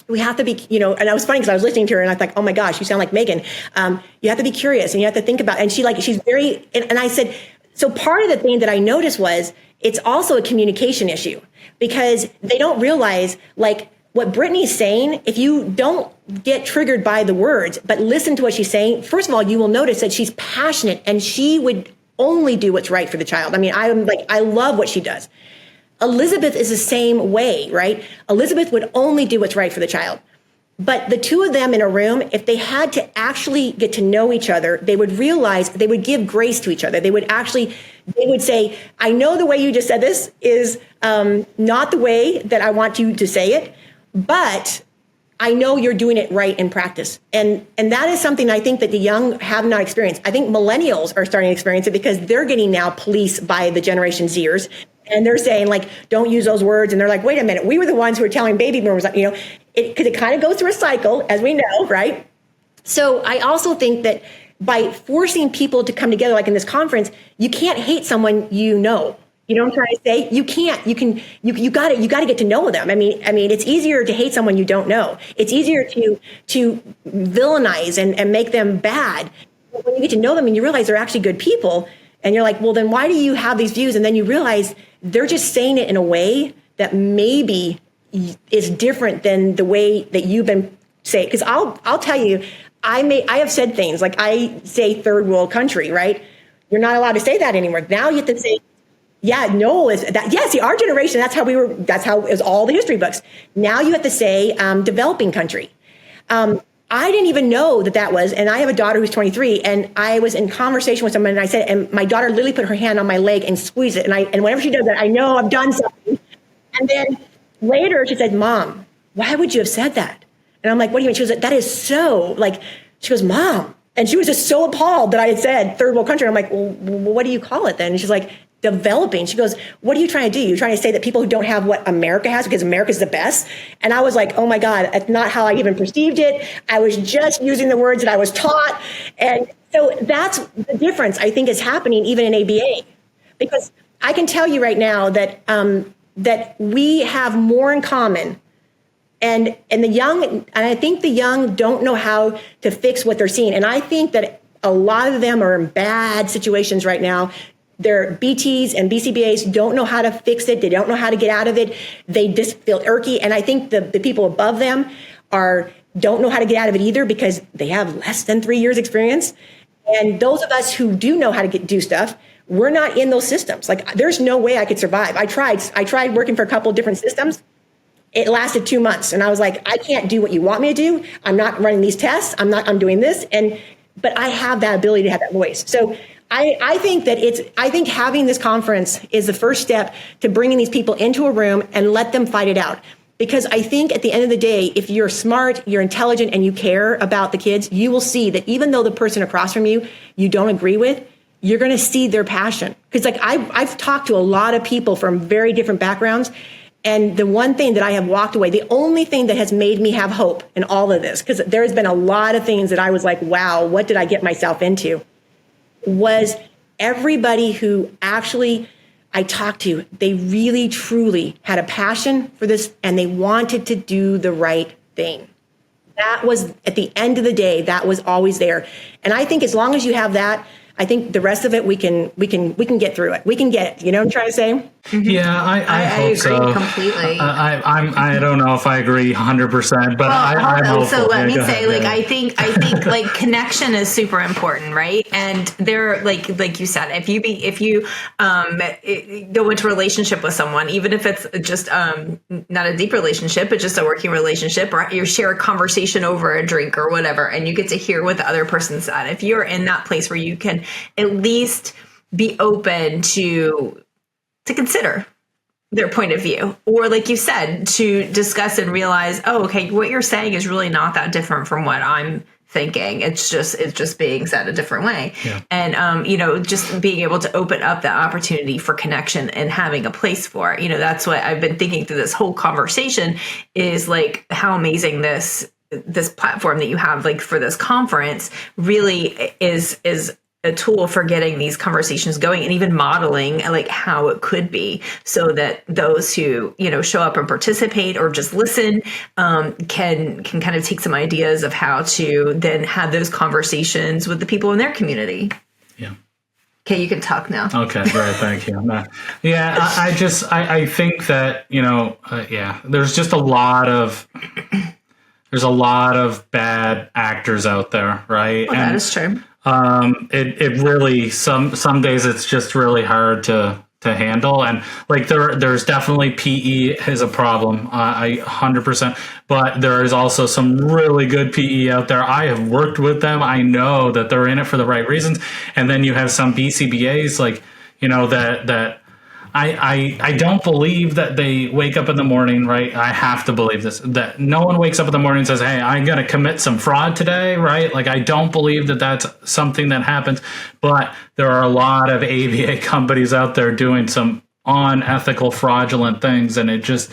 we have to be, and it was funny because I was listening to her and I was like, oh my gosh, you sound like Megan. You have to be curious and you have to think about, and she's very, and I said, so part of the thing that I noticed was it's also a communication issue, because they don't realize, like, what Brittany's saying, if you don't get triggered by the words, but listen to what she's saying, first of all, you will notice that she's passionate and she would only do what's right for the child. I mean, I love what she does. Elizabeth is the same way, right? Elizabeth would only do what's right for the child. But the two of them in a room, if they had to actually get to know each other, they would realize they would give grace to each other. They would say, I know the way you just said this is not the way that I want you to say it, but I know you're doing it right in practice. And that is something I think that the young have not experienced. I think millennials are starting to experience it, because they're getting now policed by the Generation Zers. And they're saying, like, don't use those words. And they're like, wait a minute, we were the ones who were telling baby boomers, because it kind of goes through a cycle, as we know, right? So I also think that by forcing people to come together, like in this conference, you can't hate someone you know. You know what I'm trying to say? You can't. You got to get to know them. I mean, it's easier to hate someone you don't know. It's easier to villainize and make them bad. But when you get to know them and you realize they're actually good people, and you're like, well, then why do you have these views? And then you realize they're just saying it in a way that maybe is different than the way that you've been saying. Because I'll tell you, I have said things like, I say third world country, right? You're not allowed to say that anymore. Now you have to say, yeah, no, is that, yeah, see, our generation, that's how it was all the history books. Now you have to say developing country. I didn't even know that was, and I have a daughter who's 23, and I was in conversation with someone, and I said, and my daughter literally put her hand on my leg and squeezed it, and whenever she does that, I know I've done something. And then later she said, Mom, why would you have said that? And I'm like, what do you mean? She was like, that is so, like, she goes, Mom. And she was just so appalled that I had said third world country. I'm like, well, what do you call it then? And she's like, developing. She goes, what are you trying to do? You're trying to say that people who don't have what America has, because America's the best? And I was like, oh my God, that's not how I even perceived it. I was just using the words that I was taught. And so that's the difference I think is happening even in ABA, because I can tell you right now that that we have more in common. And the young, and I think the young don't know how to fix what they're seeing. And I think that a lot of them are in bad situations right now. Their BTs and BCBAs don't know how to fix it. They don't know how to get out of it. They just feel irky. And I think the people above them don't know how to get out of it either, because they have less than 3 years experience. And those of us who do know how to do stuff, we're not in those systems. Like, there's no way I could survive. I tried working for a couple of different systems. It lasted 2 months. And I was like, I can't do what you want me to do. I'm not running these tests. I'm doing this. But I have that ability to have that voice. So I think that I think having this conference is the first step to bringing these people into a room and let them fight it out. Because I think at the end of the day, if you're smart, you're intelligent, and you care about the kids, you will see that even though the person across from you don't agree with, you're going to see their passion. Because like I've talked to a lot of people from very different backgrounds. And the one thing that I have walked away, the only thing that has made me have hope in all of this, because there's been a lot of things that I was like, wow, what did I get myself into? Was everybody who actually I talked to, they really, truly had a passion for this and they wanted to do the right thing. That was, at the end of the day, that was always there. And I think as long as you have that, I think the rest of it, we can get through it. We can get it. You know what I'm trying to say? Yeah, I hope agree so. completely. I don't know if I agree 100%, but I'm hopeful. So let me say, ahead, I think like connection is super important, right? And there, like you said, if you go into a relationship with someone, even if it's just not a deep relationship, but just a working relationship, or you share a conversation over a drink or whatever, and you get to hear what the other person said. If you're in that place where you can at least be open to consider their point of view, or like you said, to discuss and realize, oh, okay, what you're saying is really not that different from what I'm thinking. It's just being said a different way. Yeah. And, just being able to open up that opportunity for connection and having a place for it. That's what I've been thinking through this whole conversation is like how amazing this platform that you have, like for this conference, really is a tool for getting these conversations going and even modeling like how it could be, so that those who show up and participate or just listen can kind of take some ideas of how to then have those conversations with the people in their community. Yeah. Okay, you can talk now. Okay, great, thank you. Yeah, I think that there's just a lot of bad actors out there, right? Well, that is true. It really some days it's just really hard to handle, and like there's definitely PE is a problem. I 100%, but there is also some really good PE out there. I have worked with them. I know that they're in it for the right reasons, and then you have some BCBAs like that. I don't believe that they wake up in the morning, right? I have to believe this, that no one wakes up in the morning and says, hey, I'm going to commit some fraud today, right? Like, I don't believe that that's something that happens, but there are a lot of ABA companies out there doing some unethical, fraudulent things. And it's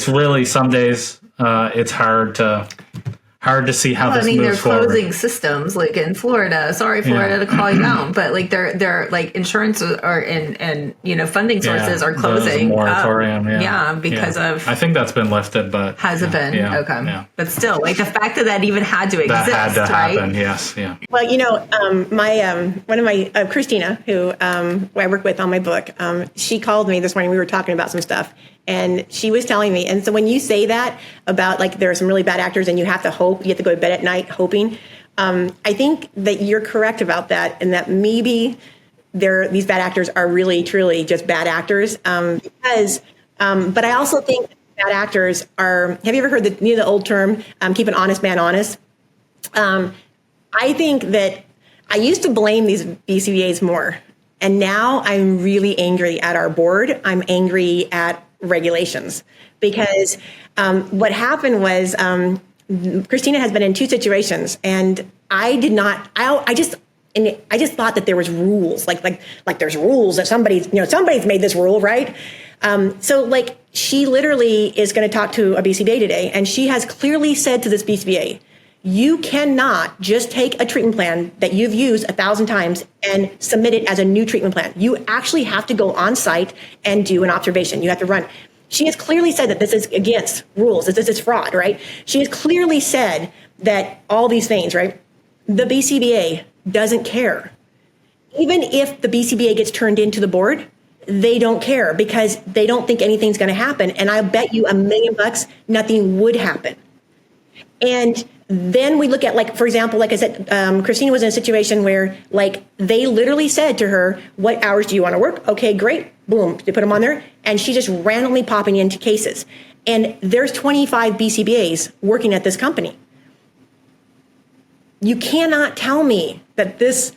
really, some days it's hard to see how this moves they're forward. closing systems like in Florida. Sorry, Florida, to call you out, but like they're like insurance or and funding sources are closing. Moratorium, because of. I think that's been lifted, but has it been? Yeah, okay, yeah. But still, like the fact that even had to exist, that had to right? happen. Yes, yeah. Well, my one of my Christina, who I work with on my book, she called me this morning. We were talking about some stuff. And she was telling me, and so when you say that about like there are some really bad actors and you have to hope, you have to go to bed at night hoping, I think that you're correct about that, and that maybe these bad actors are really truly just bad actors. But I also think bad actors are. Have you ever heard the old term, keep an honest man honest? I think that I used to blame these BCBAs more, and now I'm really angry at our board. I'm angry at regulations, because what happened was Christina has been in two situations, and I just thought that there was rules, like there's rules that somebody's made this rule, right? So like she literally is going to talk to a BCBA today, and she has clearly said to this BCBA, you cannot just take a treatment plan that you've used 1,000 times and submit it as a new treatment plan. You actually have to go on site and do an observation. You have to run. She has clearly said that this is against rules, that this is fraud, right? She has clearly said that all these things, right? The BCBA doesn't care. Even if the BCBA gets turned into the board, they don't care because they don't think anything's going to happen. And I bet you $1 million, nothing would happen. And then we look at, like, for example, like I said, Christina was in a situation where, like, they literally said to her, what hours do you want to work? Okay, great. Boom. They put them on there. And she's just randomly popping into cases. And there's 25 BCBAs working at this company. You cannot tell me that this,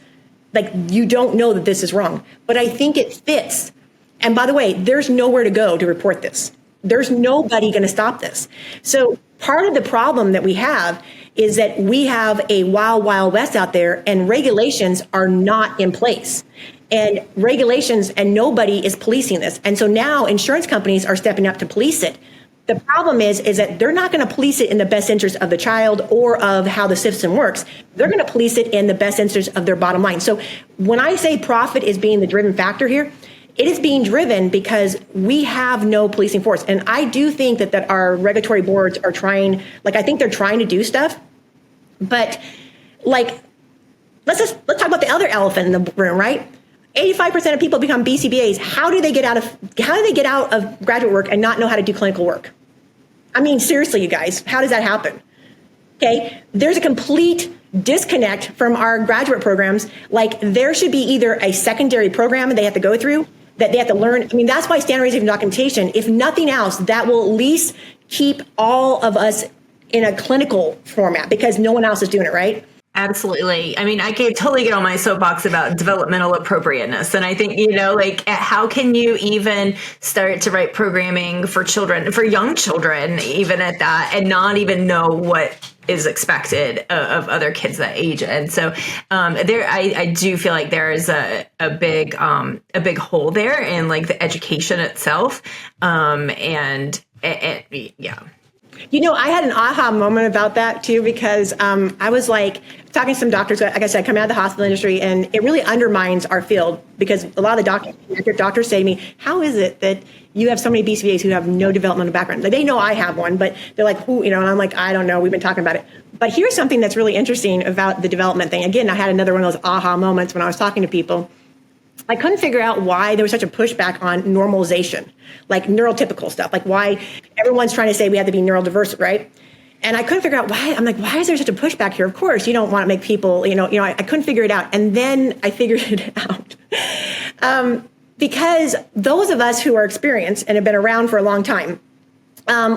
like, you don't know that this is wrong. But I think it fits. And by the way, there's nowhere to go to report this. There's nobody going to stop this. So part of the problem that we have is that we have a wild, wild west out there, and regulations are not in place. And regulations, and nobody is policing this. And so now insurance companies are stepping up to police it. The problem is that they're not going to police it in the best interest of the child or of how the system works. They're going to police it in the best interest of their bottom line. So when I say profit is being the driven factor here, it is being driven because we have no policing force. And I do think that our regulatory boards are trying, I think they're trying to do stuff, but let's talk about the other elephant in the room, right? 85% of people become BCBAs. How do they get out of graduate work and not know how to do clinical work? I mean, seriously, you guys, how does that happen? Okay, there's a complete disconnect from our graduate programs. There should be either a secondary program that they have to go through, that they have to learn. I mean, that's why standardization documentation, if nothing else, that will at least keep all of us in a clinical format because no one else is doing it, right? Absolutely. I mean, I can totally get on my soapbox about developmental appropriateness. And I think, how can you even start to write programming for children, for young children, even at that, and not even know what is expected of other kids that age? And so I do feel like there is a big hole there in the education itself. Yeah. I had an aha moment about that too, because I was talking to some doctors. Like I said, I come out of the hospital industry, and it really undermines our field because a lot of the doctors say to me, how is it that you have so many BCBAs who have no developmental background? They know I have one, but they're like, who, and I'm like, I don't know. We've been talking about it. But here's something that's really interesting about the development thing. Again, I had another one of those aha moments when I was talking to people. I couldn't figure out why there was such a pushback on normalization, neurotypical stuff, why everyone's trying to say we have to be neurodiverse, right? And I couldn't figure out why. I'm like, why is there such a pushback here? Of course, you don't want to make people, I couldn't figure it out. And then I figured it out. Because those of us who are experienced and have been around for a long time,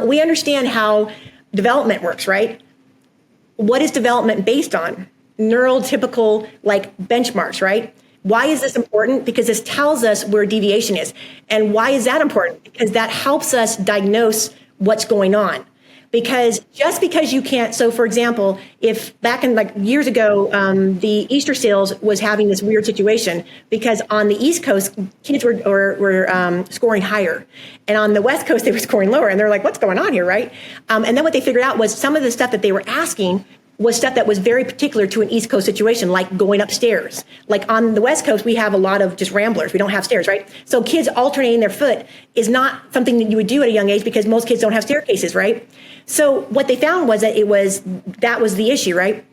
we understand how development works, right? What is development based on? Neurotypical benchmarks, right? Why is this important? Because this tells us where deviation is. And why is that important? Because that helps us diagnose what's going on. Because just because you can't, so for example, if back in years ago, the Easter seals was having this weird situation because on the East Coast, kids were scoring higher. And on the West Coast, they were scoring lower. And they're like, what's going on here, right? And then what they figured out was some of the stuff that they were asking was stuff that was very particular to an East Coast situation, like going upstairs. On the West Coast, we have a lot of just ramblers. We don't have stairs, right? So kids alternating their foot is not something that you would do at a young age because most kids don't have staircases, right? So what they found was that that was the issue, right?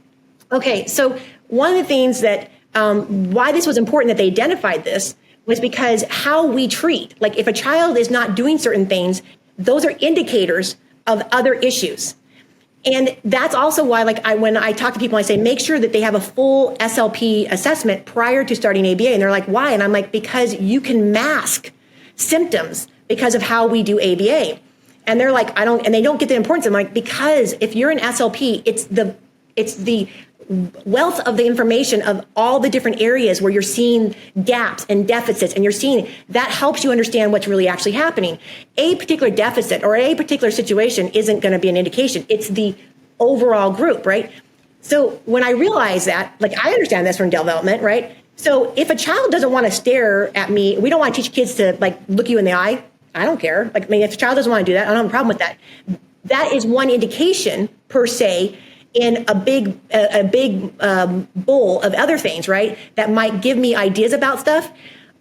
Okay, so one of the things that, why this was important that they identified this was because how we treat, if a child is not doing certain things, those are indicators of other issues. And that's also why, when I talk to people, I say, make sure that they have a full SLP assessment prior to starting ABA. And they're like, why? And I'm like, because you can mask symptoms because of how we do ABA. And they're like, and they don't get the importance. I'm like, because if you're an SLP, it's the wealth of the information of all the different areas where you're seeing gaps and deficits, and you're seeing that helps you understand what's really actually happening. A particular deficit or a particular situation isn't going to be an indication. It's the overall group, right? So when I realize that, I understand this from development, right? So if a child doesn't want to stare at me, we don't want to teach kids to look you in the eye. I don't care. If a child doesn't want to do that, I don't have a problem with that. That is one indication per se in a big bowl of other things, right? That might give me ideas about stuff,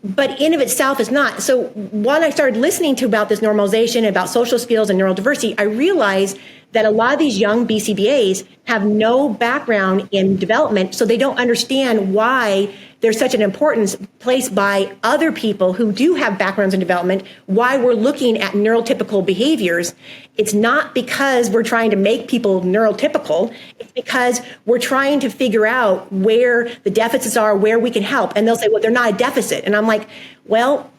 but in of itself is not. So when I started listening to about this normalization, about social skills and neurodiversity, I realized that a lot of these young BCBAs have no background in development, so they don't understand why there's such an importance placed by other people who do have backgrounds in development, why we're looking at neurotypical behaviors. It's not because we're trying to make people neurotypical. It's because we're trying to figure out where the deficits are, where we can help. And they'll say, well, they're not a deficit. And I'm like, well,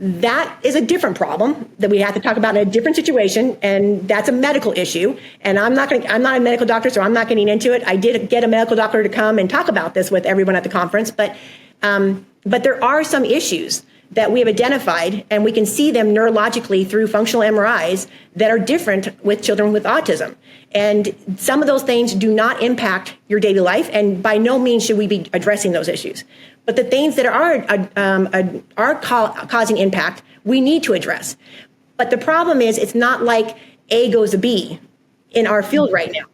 that is a different problem that we have to talk about in a different situation, and that's a medical issue. And I'm not a medical doctor, so I'm not getting into it. I did get a medical doctor to come and talk about this with everyone at the conference, but there are some issues that we have identified, and we can see them neurologically through functional MRIs that are different with children with autism. And some of those things do not impact your daily life, and by no means should we be addressing those issues. But the things that are causing impact, we need to address. But the problem is, it's not like A goes to B in our field right now.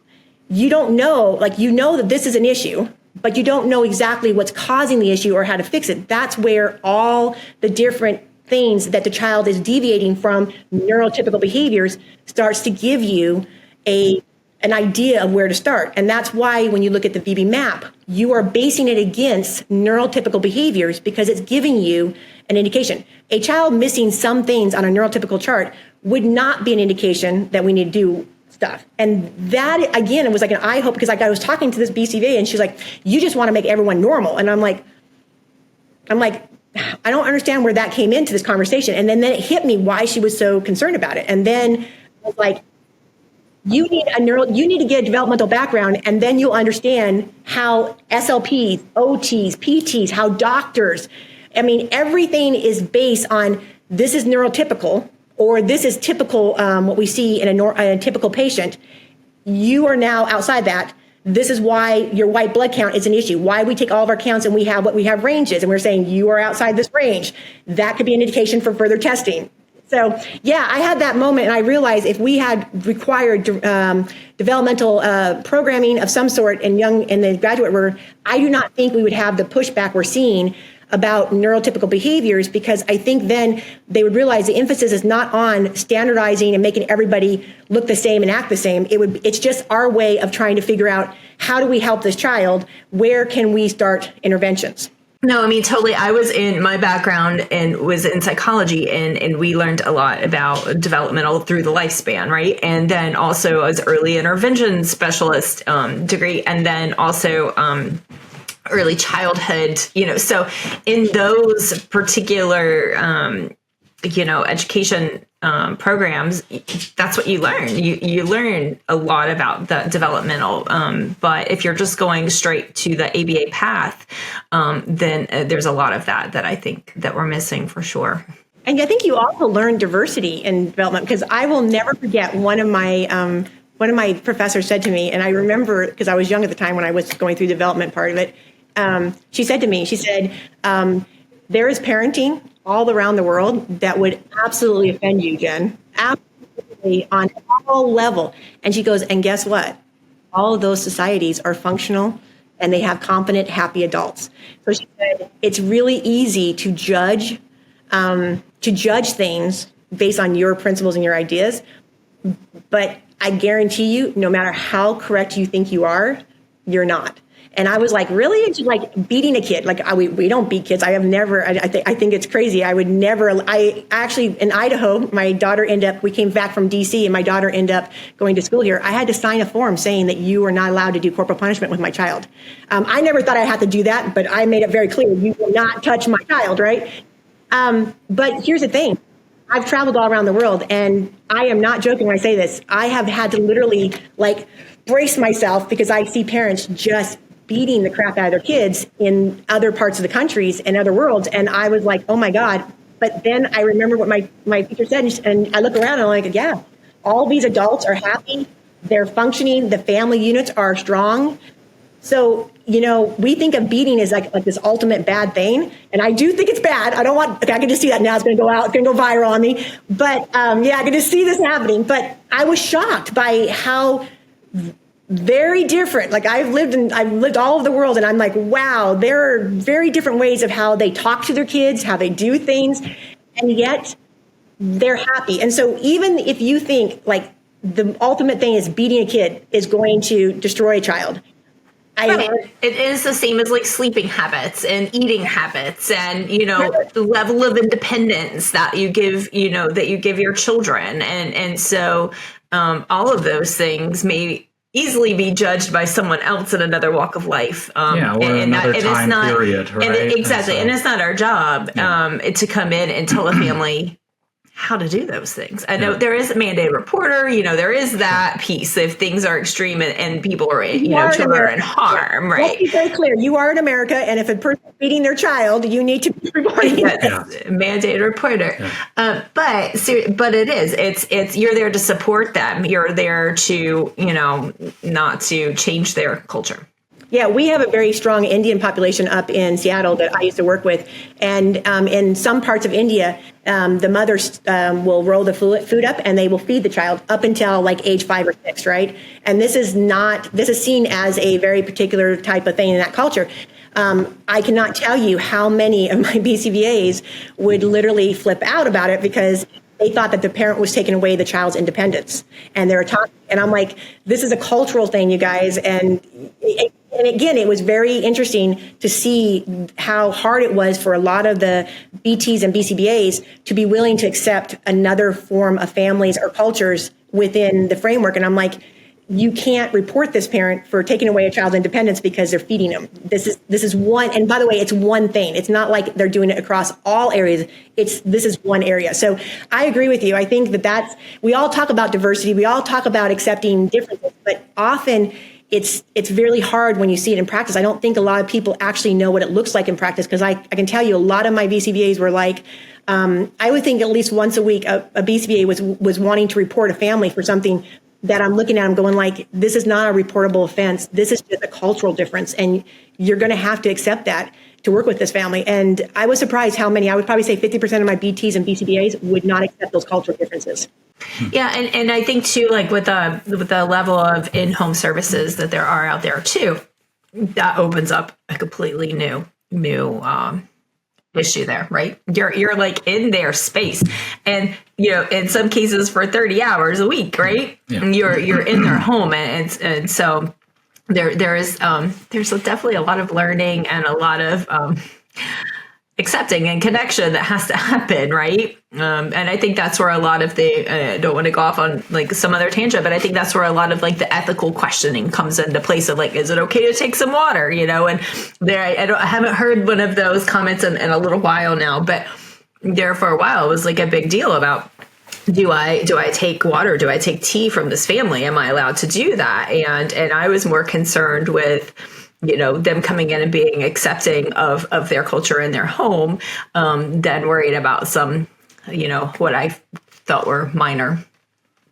You don't know, like, you know that this is an issue, but you don't know exactly what's causing the issue or how to fix it. That's where all the different things that the child is deviating from neurotypical behaviors starts to give you an idea of where to start. And that's why when you look at the VB map, you are basing it against neurotypical behaviors because it's giving you an indication. A child missing some things on a neurotypical chart would not be an indication that we need to do stuff. And that, again, it was like an eye hope, because I was talking to this BCVA and she's like, you just want to make everyone normal. And I'm like, I don't understand where that came into this conversation. And then it hit me why she was so concerned about it. And then I was like, you need to get a developmental background, and then you'll understand how SLPs, OTs, PTs, how doctors, I mean, everything is based on this is neurotypical, or this is typical, what we see in a typical patient. You are now outside that. This is why your white blood count is an issue, why we take all of our counts and we have ranges, and we're saying you are outside this range. That could be an indication for further testing. So, yeah, I had that moment, and I realized if we had required developmental programming of some sort in the graduate work, I do not think we would have the pushback we're seeing about neurotypical behaviors, because I think then they would realize the emphasis is not on standardizing and making everybody look the same and act the same. It's just our way of trying to figure out, how do we help this child? Where can we start interventions? No, I mean, totally. I was in my background and was in psychology, and we learned a lot about developmental through the lifespan, right? And then also as early intervention specialist degree, and then also early childhood, so in those particular, education programs, that's what you learn. You learn a lot about the developmental, but if you're just going straight to the ABA path, then there's a lot of that I think that we're missing for sure. And I think you also learn diversity in development, because I will never forget one of my professors said to me, and I remember because I was young at the time when I was going through the development part of it. She said to me, there is parenting all around the world that would absolutely offend you, Jen, absolutely on all level. And she goes, and guess what? All of those societies are functional and they have competent, happy adults. So she said, it's really easy to judge things based on your principles and your ideas. But I guarantee you, no matter how correct you think you are, you're not. And I was like, really? And she's like, beating a kid. Like, we don't beat kids. I have never, I think it's crazy. I actually, in Idaho, my daughter we came back from DC and my daughter ended up going to school here. I had to sign a form saying that you are not allowed to do corporal punishment with my child. I never thought I had to do that, but I made it very clear, you will not touch my child, right? But here's the thing. I've traveled all around the world, and I am not joking when I say this. I have had to literally brace myself, because I see parents just beating the crap out of their kids in other parts of the countries and other worlds. And I was like, oh my God. But then I remember what my teacher said, and I look around and I'm like, yeah, all these adults are happy. They're functioning. The family units are strong. So, we think of beating as like this ultimate bad thing. And I do think it's bad. I can just see that now. It's going to go out. It's going to go viral on me. But I can just see this happening. But I was shocked by how very different. Like, I've lived all over the world, and I'm like, wow, there are very different ways of how they talk to their kids, how they do things, and yet they're happy. And so even if you think like the ultimate thing is beating a kid is going to destroy a child, it is the same as like sleeping habits and eating habits and, the level of independence that you give your children. And so all of those things may easily be judged by someone else in another walk of life. Or another time period, right? Exactly. And it's not our job to come in and tell a family how to do those things. I know there is a mandated reporter, there is that piece if things are extreme and people are, children are in harm, right? Let's be very clear. You are in America, and if a person is feeding their child, you need to be reporting it. Mandated reporter. But it's you're there to support them. You're there to, not to change their culture. Yeah, we have a very strong Indian population up in Seattle that I used to work with. And in some parts of India, the mothers will roll the food up and they will feed the child up until like age 5 or 6, right? And this is seen as a very particular type of thing in that culture. I cannot tell you how many of my BCBAs would literally flip out about it because they thought that the parent was taking away the child's independence. And they were talking, and I'm like, this is a cultural thing, you guys. And again, it was very interesting to see how hard it was for a lot of the BTs and BCBAs to be willing to accept another form of families or cultures within the framework. And I'm like, you can't report this parent for taking away a child's independence because they're feeding them. This is one, and by the way, it's one thing. It's not like they're doing it across all areas. This is one area. So I agree with you. I think we all talk about diversity. We all talk about accepting differences, but often it's really hard when you see it in practice. I don't think a lot of people actually know what it looks like in practice because I can tell you a lot of my BCBAs were like, I would think at least once a week a BCBA was wanting to report a family for something that I'm looking at them going like, this is not a reportable offense. This is just a cultural difference. And you're going to have to accept that to work with this family. And I was surprised how many, I would probably say 50% of my BTs and BCBAs would not accept those cultural differences. Yeah. And I think too, like with the level of in-home services that there are out there too, that opens up a completely new issue there, right? You're like in their space, and in some cases for 30 hours a week, right? Yeah. And you're in their home, and so there's definitely a lot of learning and a lot of accepting and connection that has to happen, right? And I think that's where a lot of the don't want to go off on like some other tangent, but I think that's where a lot of like the ethical questioning comes into place of like, is it okay to take some water? And there I haven't heard one of those comments in a little while now, but there for a while it was like a big deal about, do I take water? Do I take tea from this family? Am I allowed to do that? And I was more concerned with them coming in and being accepting of their culture in their home, than worried about some, what I felt were minor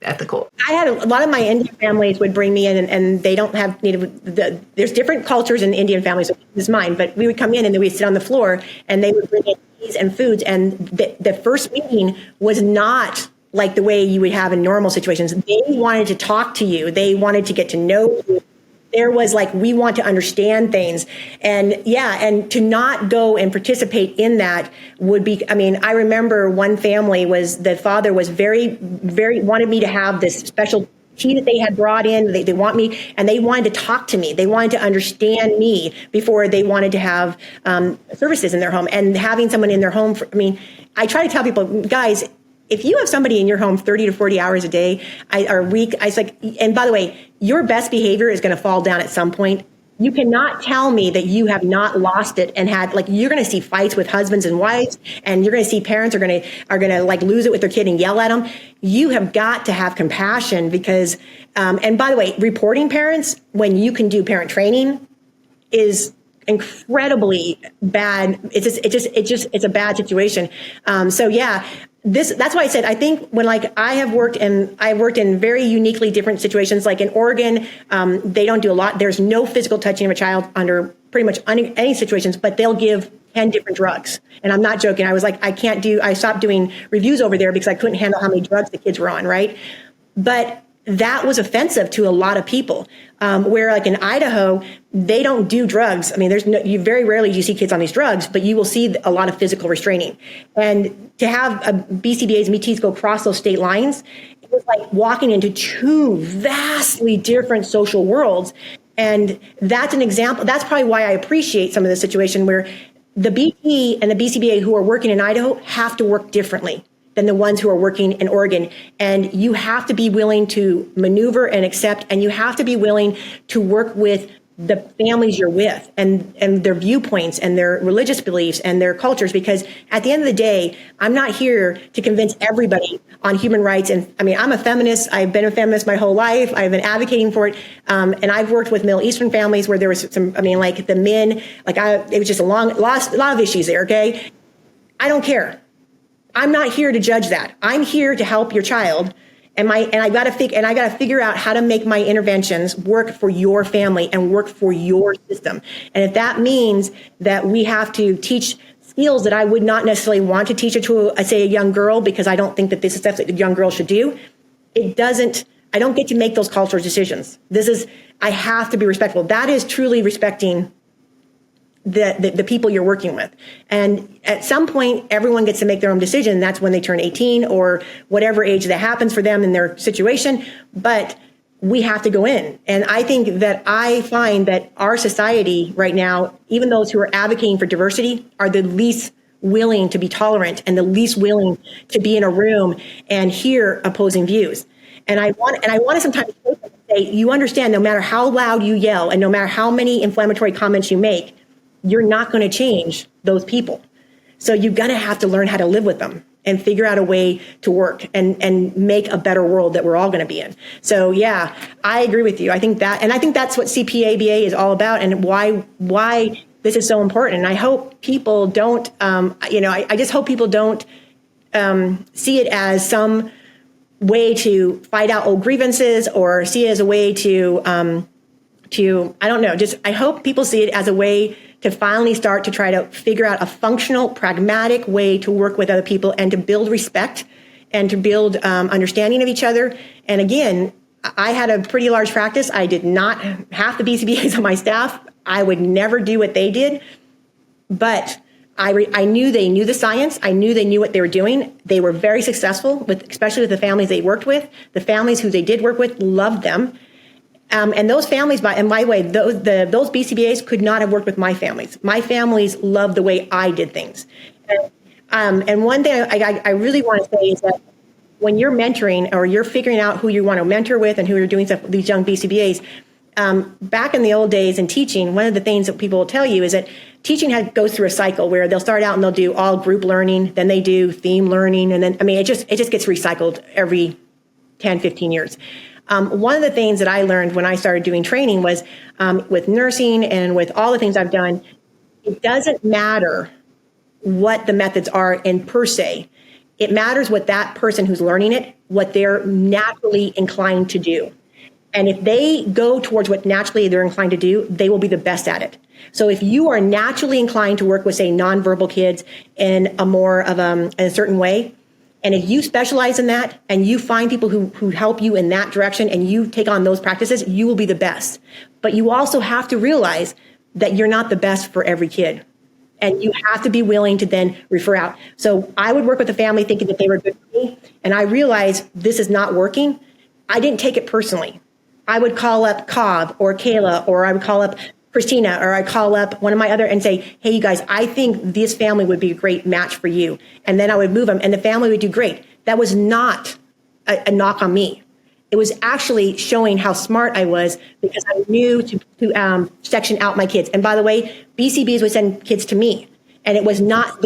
ethical. I had a lot of my Indian families would bring me in and they don't have there's different cultures in Indian families, so this is mine, but we would come in and then we'd sit on the floor and they would bring in teas and foods. And the first meeting was not like the way you would have in normal situations. They wanted to talk to you. They wanted to get to know you. There was like, we want to understand things. And to not go and participate in that would be, I remember one family the father was very, very, wanted me to have this special tea that they had brought in. They want me, and they wanted to talk to me. They wanted to understand me before they wanted to have services in their home. And having someone in their home, I try to tell people, guys, if you have somebody in your home 30 to 40 hours a day or a week, I was like, and by the way, your best behavior is going to fall down at some point. You cannot tell me that you have not lost it and had you're going to see fights with husbands and wives, and you're going to see parents are going to like lose it with their kid and yell at them. You have got to have compassion because, and by the way, reporting parents when you can do parent training is incredibly bad. It's a bad situation. That's why I said, I think when I worked in very uniquely different situations, like in Oregon, they don't do a lot. There's no physical touching of a child under pretty much any situations, but they'll give 10 different drugs. And I'm not joking. I was like, I stopped doing reviews over there because I couldn't handle how many drugs the kids were on. Right. But that was offensive to a lot of people. Where like in Idaho, they don't do drugs. You very rarely do you see kids on these drugs, but you will see a lot of physical restraining. And to have BCBAs and BTs go across those state lines, it was like walking into two vastly different social worlds. And that's an example. That's probably why I appreciate some of the situation where the BT and the BCBA who are working in Idaho have to work differently than the ones who are working in Oregon. And you have to be willing to maneuver and accept, and you have to be willing to work with the families you're with and their viewpoints and their religious beliefs and their cultures, because at the end of the day, I'm not here to convince everybody on human rights. And I mean, I'm a feminist. I've been a feminist my whole life. I've been advocating for it. And I've worked with Middle Eastern families where there was some, I mean, like the men, it was just a lot of issues there. Okay. I don't care. I'm not here to judge that. I'm here to help your child. And I got to figure out how to make my interventions work for your family and work for your system. And if that means that we have to teach skills that I would not necessarily want to teach it to, say, a young girl, because I don't think that this is stuff that a young girl should do, I don't get to make those cultural decisions. I have to be respectful. That is truly respecting the people you're working with. And at some point, everyone gets to make their own decision. That's when they turn 18 or whatever age that happens for them in their situation. But we have to go in. And I think that I find that our society right now, even those who are advocating for diversity, are the least willing to be tolerant and the least willing to be in a room and hear opposing views. And I want to sometimes say, you understand, no matter how loud you yell and no matter how many inflammatory comments you make, you're not going to change those people. So you're going to have to learn how to live with them and figure out a way to work and make a better world that we're all going to be in. So yeah, I agree with you. I think that's what CPABA is all about and why this is so important. And I hope people don't, I just hope people don't see it as some way to fight out old grievances or see it as a way to I don't know, I hope people see it as a way to finally start to try to figure out a functional, pragmatic way to work with other people and to build respect and to build understanding of each other. And again, I had a pretty large practice. I did not have the BCBAs on my staff. I would never do what they did, but I knew they knew the science. I knew they knew what they were doing. They were very successful, especially with the families they worked with. The families who they did work with loved them. And those families, by the way, those BCBAs could not have worked with my families. My families loved the way I did things. And one thing I really want to say is that when you're mentoring or you're figuring out who you want to mentor with and who you're doing stuff with these young BCBAs, back in the old days in teaching, one of the things that people will tell you is that teaching goes through a cycle where they'll start out and they'll do all group learning, then they do theme learning, and then, it just gets recycled every 10, 15 years. One of the things that I learned when I started doing training was with nursing and with all the things I've done, it doesn't matter what the methods are in per se. It matters what that person who's learning it, what they're naturally inclined to do. And if they go towards what naturally they're inclined to do, they will be the best at it. So if you are naturally inclined to work with, say, nonverbal kids in a more of a certain way, and if you specialize in that and you find people who help you in that direction and you take on those practices, you will be the best. But you also have to realize that you're not the best for every kid. And you have to be willing to then refer out. So I would work with a family thinking that they were good for me. And I realized this is not working. I didn't take it personally. I would call up Cobb or Kayla, or I would call up Christina, or I call up one of my other and say, hey, you guys, I think this family would be a great match for you. And then I would move them and the family would do great. That was not a knock on me. It was actually showing how smart I was because I knew to section out my kids. And by the way, BCBs would send kids to me, and they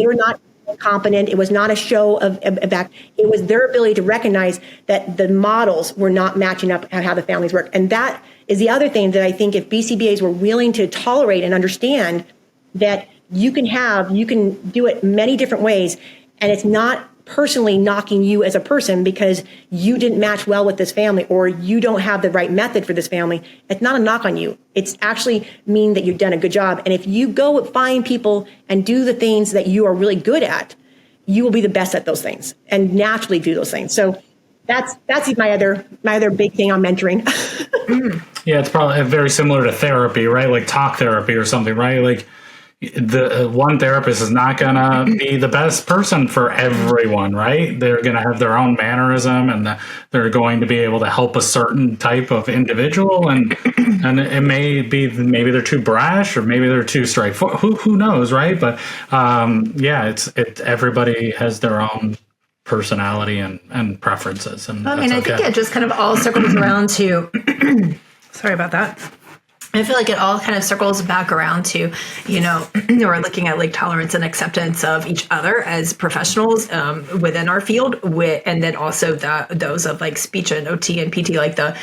were not incompetent. It was not a show of back. It was their ability to recognize that the models were not matching up how the families work. And that is the other thing that I think if BCBAs were willing to tolerate and understand that you can do it many different ways, and it's not personally knocking you as a person because you didn't match well with this family or you don't have the right method for this family. It's not a knock on you. It's actually mean that you've done a good job. And if you go find people and do the things that you are really good at, you will be the best at those things and naturally do those things. So that's my other big thing on mentoring. Yeah, it's probably very similar to therapy, right? Like talk therapy or something, right? Like the one therapist is not going to be the best person for everyone, right? They're going to have their own mannerism, and they're going to be able to help a certain type of individual, and it may be maybe they're too brash or maybe they're too straightforward. Who knows, right? But yeah, everybody has their own personality and preferences, and I think it just kind of all circles around to. Sorry about that. I feel like it all kind of circles back around to, we're looking at like tolerance and acceptance of each other as professionals within our field, and then also those of like speech and OT and PT, like the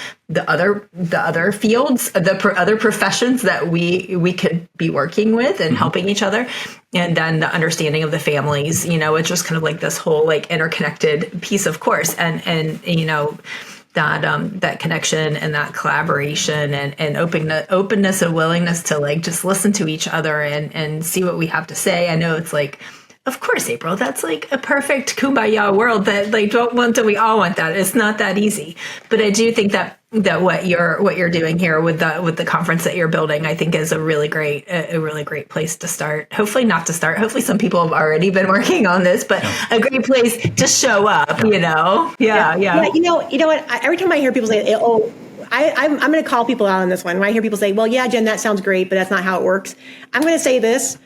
other fields, other professions that we could be working with and helping each other, and then the understanding of the families. It's just kind of like this whole like interconnected piece, of course, and that connection and that collaboration and openness and willingness to like just listen to each other and see what we have to say. I know it's like, of course, April, that's like a perfect kumbaya world that like we all want that. It's not that easy. But I do think that what you're doing here with the conference that you're building, I think is a really great place to start. Hopefully not to start. Hopefully some people have already been working on this, but a great place to show up, Yeah. You know what? Every time I hear people say, "Oh," I'm going to call people out on this one. When I hear people say, "Well, yeah, Jen, that sounds great, but that's not how it works," I'm going to say this.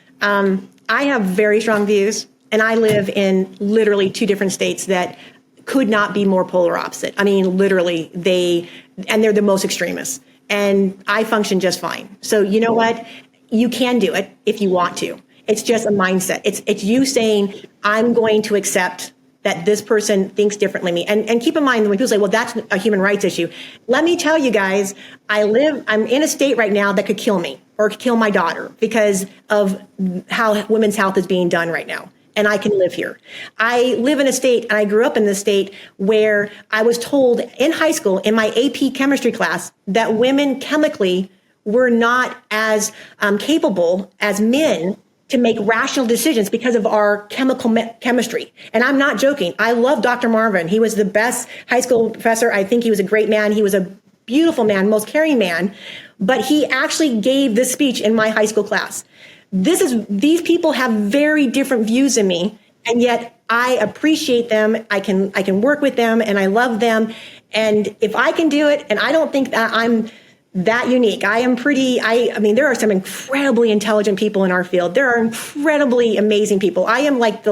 I have very strong views, and I live in literally 2 different states that could not be more polar opposite. I mean, literally, they're the most extremists, and I function just fine. So you know what? You can do it if you want to. It's just a mindset. It's you saying, I'm going to accept that this person thinks differently than me. And keep in mind, when people say, well, that's a human rights issue, let me tell you guys, I'm in a state right now that could kill me or could kill my daughter because of how women's health is being done right now. And I can live here. I live in a state, and I grew up in this state where I was told in high school in my AP chemistry class that women chemically were not as capable as men to make rational decisions because of our chemistry. And I'm not joking. I love Dr. Marvin. He was the best high school professor. I think he was a great man. He was a beautiful man, most caring man. But he actually gave this speech in my high school class. These people have very different views than me, and yet I appreciate them. I can work with them, and I love them. And if I can do it, and I don't think that I'm that unique. I mean, there are some incredibly intelligent people in our field. There are incredibly amazing people. I am like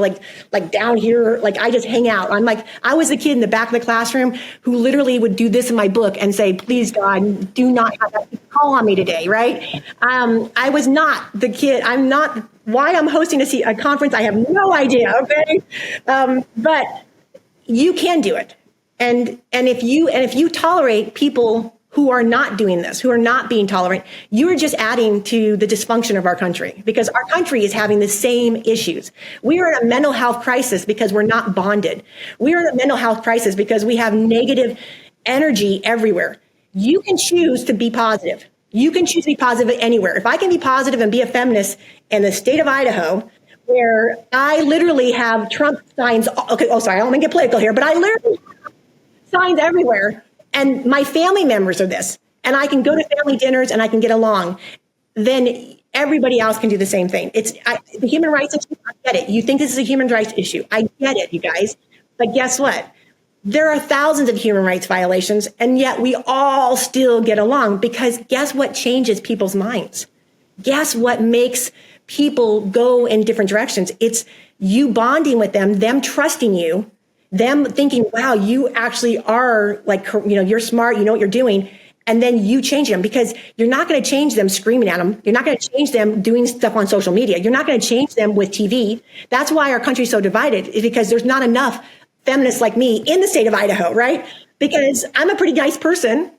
down here, like I just hang out. I was the kid in the back of the classroom who literally would do this in my book and say, please God, do not have that call on me today, right? I was not the kid. I'm not, why I'm hosting a conference, I have no idea, okay? But you can do it. And if you tolerate people who are not doing this, who are not being tolerant, you're just adding to the dysfunction of our country, because our country is having the same issues. We are in a mental health crisis because we're not bonded. We are in a mental health crisis because we have negative energy everywhere. You can choose to be positive. You can choose to be positive anywhere. If I can be positive and be a feminist in the state of Idaho, where I literally have Trump signs, I don't want to get political here, but I literally have signs everywhere. And my family members are this, and I can go to family dinners and I can get along, then everybody else can do the same thing. The human rights issue, I get it. You think this is a human rights issue. I get it, you guys. But guess what? There are thousands of human rights violations, and yet we all still get along, because guess what changes people's minds? Guess what makes people go in different directions? It's you bonding with them trusting you, them thinking, wow, you actually are you're smart, you know what you're doing. And then you change them, because you're not going to change them screaming at them. You're not going to change them doing stuff on social media. You're not going to change them with TV. That's why our country's so divided, is because there's not enough feminists like me in the state of Idaho, right? Because I'm a pretty nice person.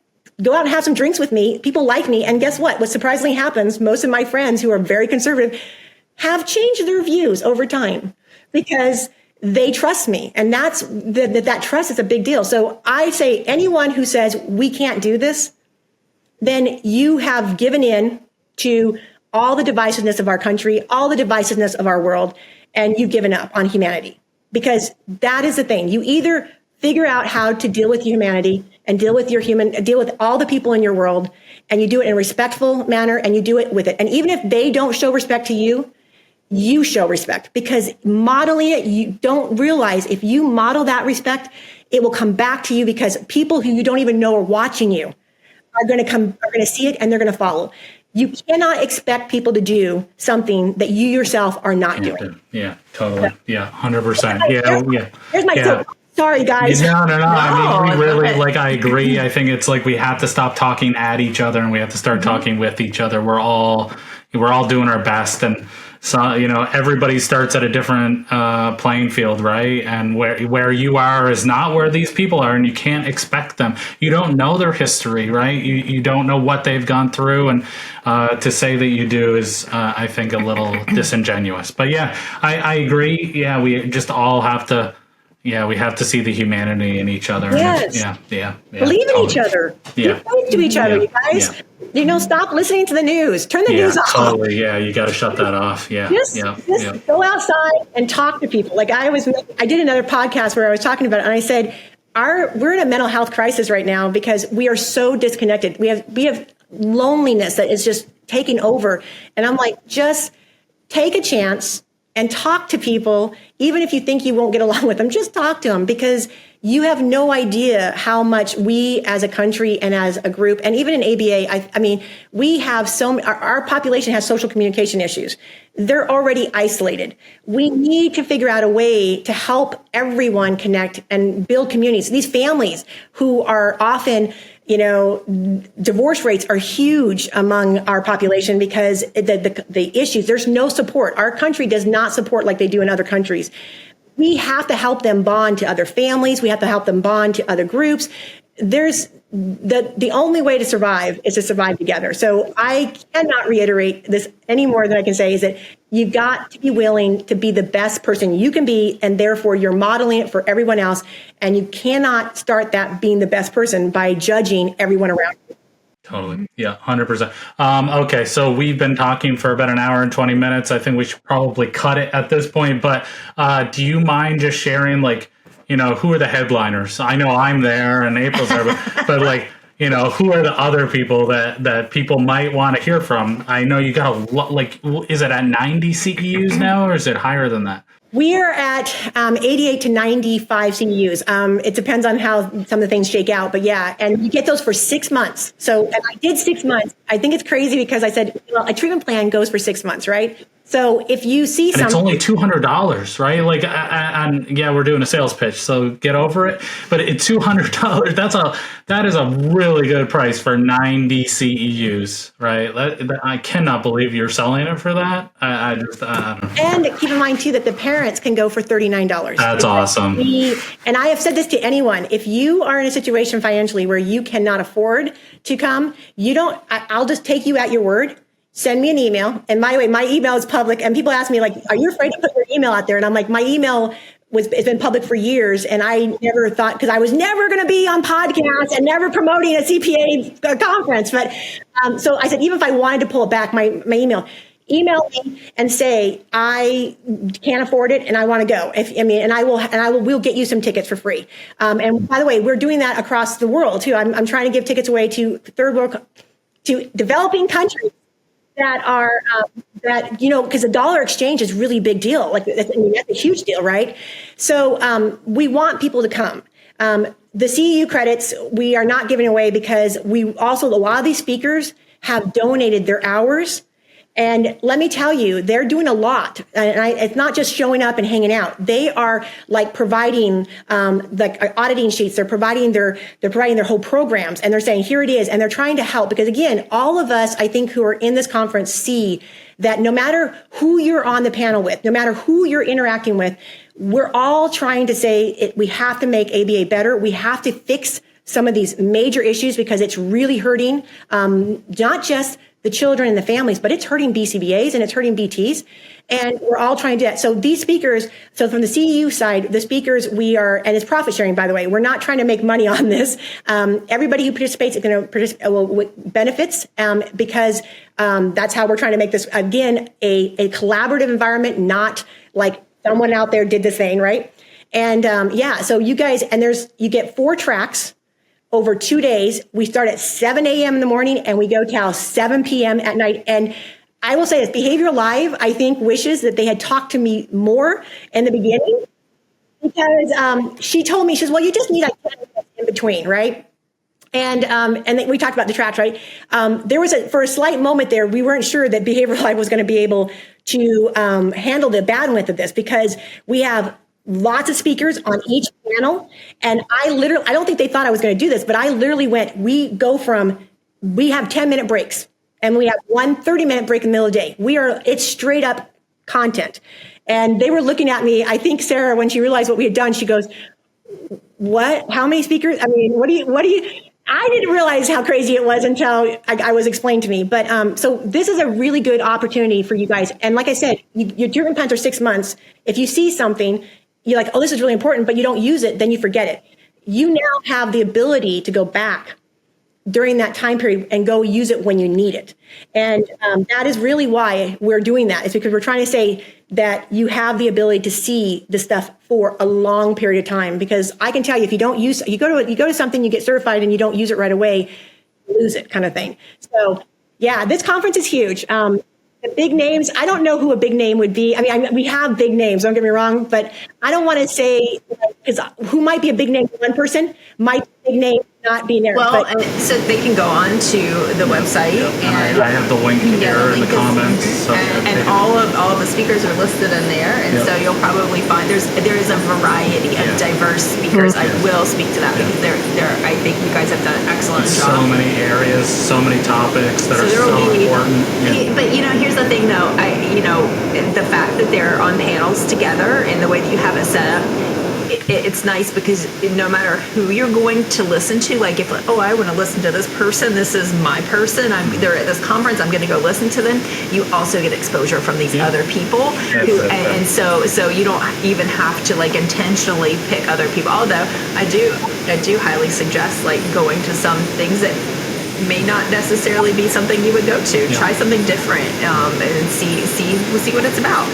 Go out and have some drinks with me. People like me. And guess what? What surprisingly happens, most of my friends who are very conservative have changed their views over time, because they trust me. And that trust is a big deal. So I say anyone who says we can't do this, then you have given in to all the divisiveness of our country, all the divisiveness of our world, and you've given up on humanity. Because that is the thing. You either figure out how to deal with humanity and deal with all the people in your world, and you do it in a respectful manner, and you do it with it. And even if they don't show respect to you, you show respect, because modeling it, you don't realize if you model that respect, it will come back to you, because people who you don't even know are watching you are going to see it, and they're going to follow. You cannot expect people to do something that you yourself are not doing. Yeah, totally. Yeah, 100%. Yeah. Here's my Sorry, guys. No. I mean, we really, okay. like, I agree. I think it's like we have to stop talking at each other and we have to start talking with each other. We're all doing our best, and so, everybody starts at a different playing field, right? And where you are is not where these people are, and you can't expect them. You don't know their history, right? You don't know what they've gone through, and to say that you do is, I think, a little disingenuous. But yeah, I agree. Yeah, we just all have to. Yeah, we have to see the humanity in each other. Yes. Yeah. Believe in each other. Yeah. Be nice to each other, you guys. Stop listening to the news. Turn the news off. Totally. Yeah, you got to shut that off. Yeah. Just go outside and talk to people. Like I did another podcast where I was talking about it, and I said, we're in a mental health crisis right now because we are so disconnected. We have loneliness that is just taking over. And I'm like, just take a chance and talk to people, even if you think you won't get along with them. Just talk to them, because you have no idea how much we as a country and as a group, and even in ABA, I mean, we have our population has social communication issues. They're already isolated. We need to figure out a way to help everyone connect and build communities. These families who are often, divorce rates are huge among our population because the issues, there's no support. Our country does not support like they do in other countries. We have to help them bond to other families. We have to help them bond to other groups. There's the only way to survive is to survive together. So I cannot reiterate this any more than I can say is that you've got to be willing to be the best person you can be, and therefore you're modeling it for everyone else. And you cannot start that being the best person by judging everyone around you. Totally. Yeah, 100%. Okay, so we've been talking for about an hour and 20 minutes. I think we should probably cut it at this point. But do you mind just sharing, like, who are the headliners? I know I'm there and April's there, but like, who are the other people that people might want to hear from? I know you got a lot, like, is it at 90 CEUs now, or is it higher than that? We are at 88 to 95 CEUs. It depends on how some of the things shake out, but yeah, and you get those for 6 months. So, and I did 6 months. I think it's crazy because I said, a treatment plan goes for 6 months, right? So if you see something, it's only $200, right? Like, and yeah, we're doing a sales pitch, so get over it. But it's $200. That is a really good price for 90 CEUs, right? I cannot believe you're selling it for that. I don't know. And keep in mind too that the parents can go for $39. That's awesome. And I have said this to anyone: if you are in a situation financially where you cannot afford to come, I'll just take you at your word. Send me an email. And by the way, my email is public. And people ask me, like, are you afraid to put your email out there? And I'm like, my email it's been public for years. And I never thought, because I was never going to be on podcasts and never promoting a CPA conference. But so I said, even if I wanted to pull it back, my email me and say, I can't afford it and I want to go. We'll get you some tickets for free. And by the way, we're doing that across the world too. I'm trying to give tickets away to third world, to developing countries that are because the dollar exchange is really big deal. Like, that's a huge deal, right? So we want people to come. The CEU credits we are not giving away because a lot of these speakers have donated their hours. And let me tell you, they're doing a lot. And it's not just showing up and hanging out. They are like providing auditing sheets. They're providing their whole programs, and they're saying, here it is. And they're trying to help, because again, all of us, I think, who are in this conference see that no matter who you're on the panel with, no matter who you're interacting with, we're all trying to say we have to make ABA better. We have to fix some of these major issues because it's really hurting, not just the children and the families, but it's hurting BCBAs and it's hurting BTs. And we're all trying to do that. So these speakers, so from the CEU side, the speakers, and it's profit sharing, by the way. We're not trying to make money on this. Everybody who participates is going to benefits because that's how we're trying to make this, again, a collaborative environment, not like someone out there did this thing, right? And so you guys, you get 4 tracks over 2 days. We start at 7 a.m. in the morning and we go till 7 p.m. at night. And I will say this, Behavioral Live, I think, wishes that they had talked to me more in the beginning, because she told me, she says, well, you just need like 10 minutes in between, right? And then we talked about the tracks, right? There was for a slight moment there, we weren't sure that Behavioral Live was going to be able to handle the bandwidth of this, because we have lots of speakers on each panel. And I don't think they thought I was going to do this, but I literally we have 10-minute breaks and we have one 30-minute break in the middle of the day. It's straight up content. And they were looking at me. I think Sarah, when she realized what we had done, she goes, what, how many speakers? I mean, what do you, I didn't realize how crazy it was until I was explained to me. But so this is a really good opportunity for you guys. And like I said, your treatment plans are 6 months. If you see something, you're like, oh, this is really important, but you don't use it, then you forget it. You now have the ability to go back during that time period and go use it when you need it. And that is really why we're doing that. It's because we're trying to say that you have the ability to see the stuff for a long period of time. Because I can tell you, if you don't use, you go to something, you get certified and you don't use it right away, you lose it, kind of thing. So yeah, this conference is huge. The big names, I don't know who a big name would be. I mean, we have big names, don't get me wrong, but I don't want to say, because who might be a big name for one person might be a big name not be there. Well, so they can go on to the website, and I have the link here in the comments. So and all of the speakers are listed in there, and so you'll probably find there is a variety of diverse speakers. I will speak to that because I think you guys have done an excellent job. So many areas, so many topics that are so important. But here's the thing, though. The fact that they're on panels together and the way that you have it set up. It's nice because no matter who you're going to listen to, like if, I want to listen to this person, this is my person, they're at this conference, I'm going to go listen to them. You also get exposure from these other people and so you don't even have to like intentionally pick other people. Although I do highly suggest like going to some things that may not necessarily be something you would go to. Try something different and see what it's about.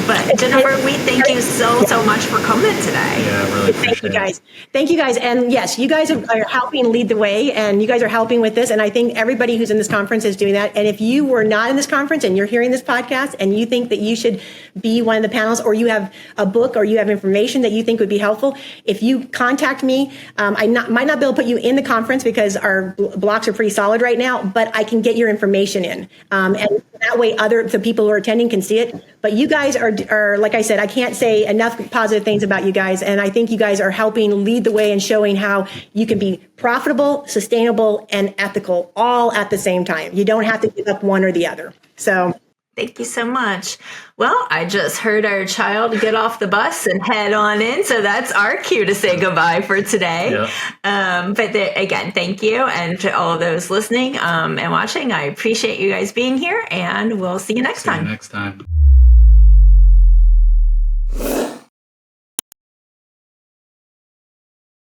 But Jennifer, we thank you so much for coming today. Yeah, really. Thank you guys. Thank you guys. And yes, you guys are helping lead the way, and you guys are helping with this. And I think everybody who's in this conference is doing that. And if you were not in this conference and you're hearing this podcast and you think that you should be one of the panels, or you have a book or you have information that you think would be helpful, if you contact me, I might not be able to put you in the conference because our blocks are pretty solid right now, but I can get your information in. And that way the people who are attending can see it. But you guys are, like I said, I can't say enough positive things about you guys. And I think you guys are helping lead the way and showing how you can be profitable, sustainable, and ethical all at the same time. You don't have to give up one or the other. So thank you so much. Well, I just heard our child get off the bus and head on in. So that's our cue to say goodbye for today. But again, thank you. And to all of those listening and watching, I appreciate you guys being here, and we'll see you next time.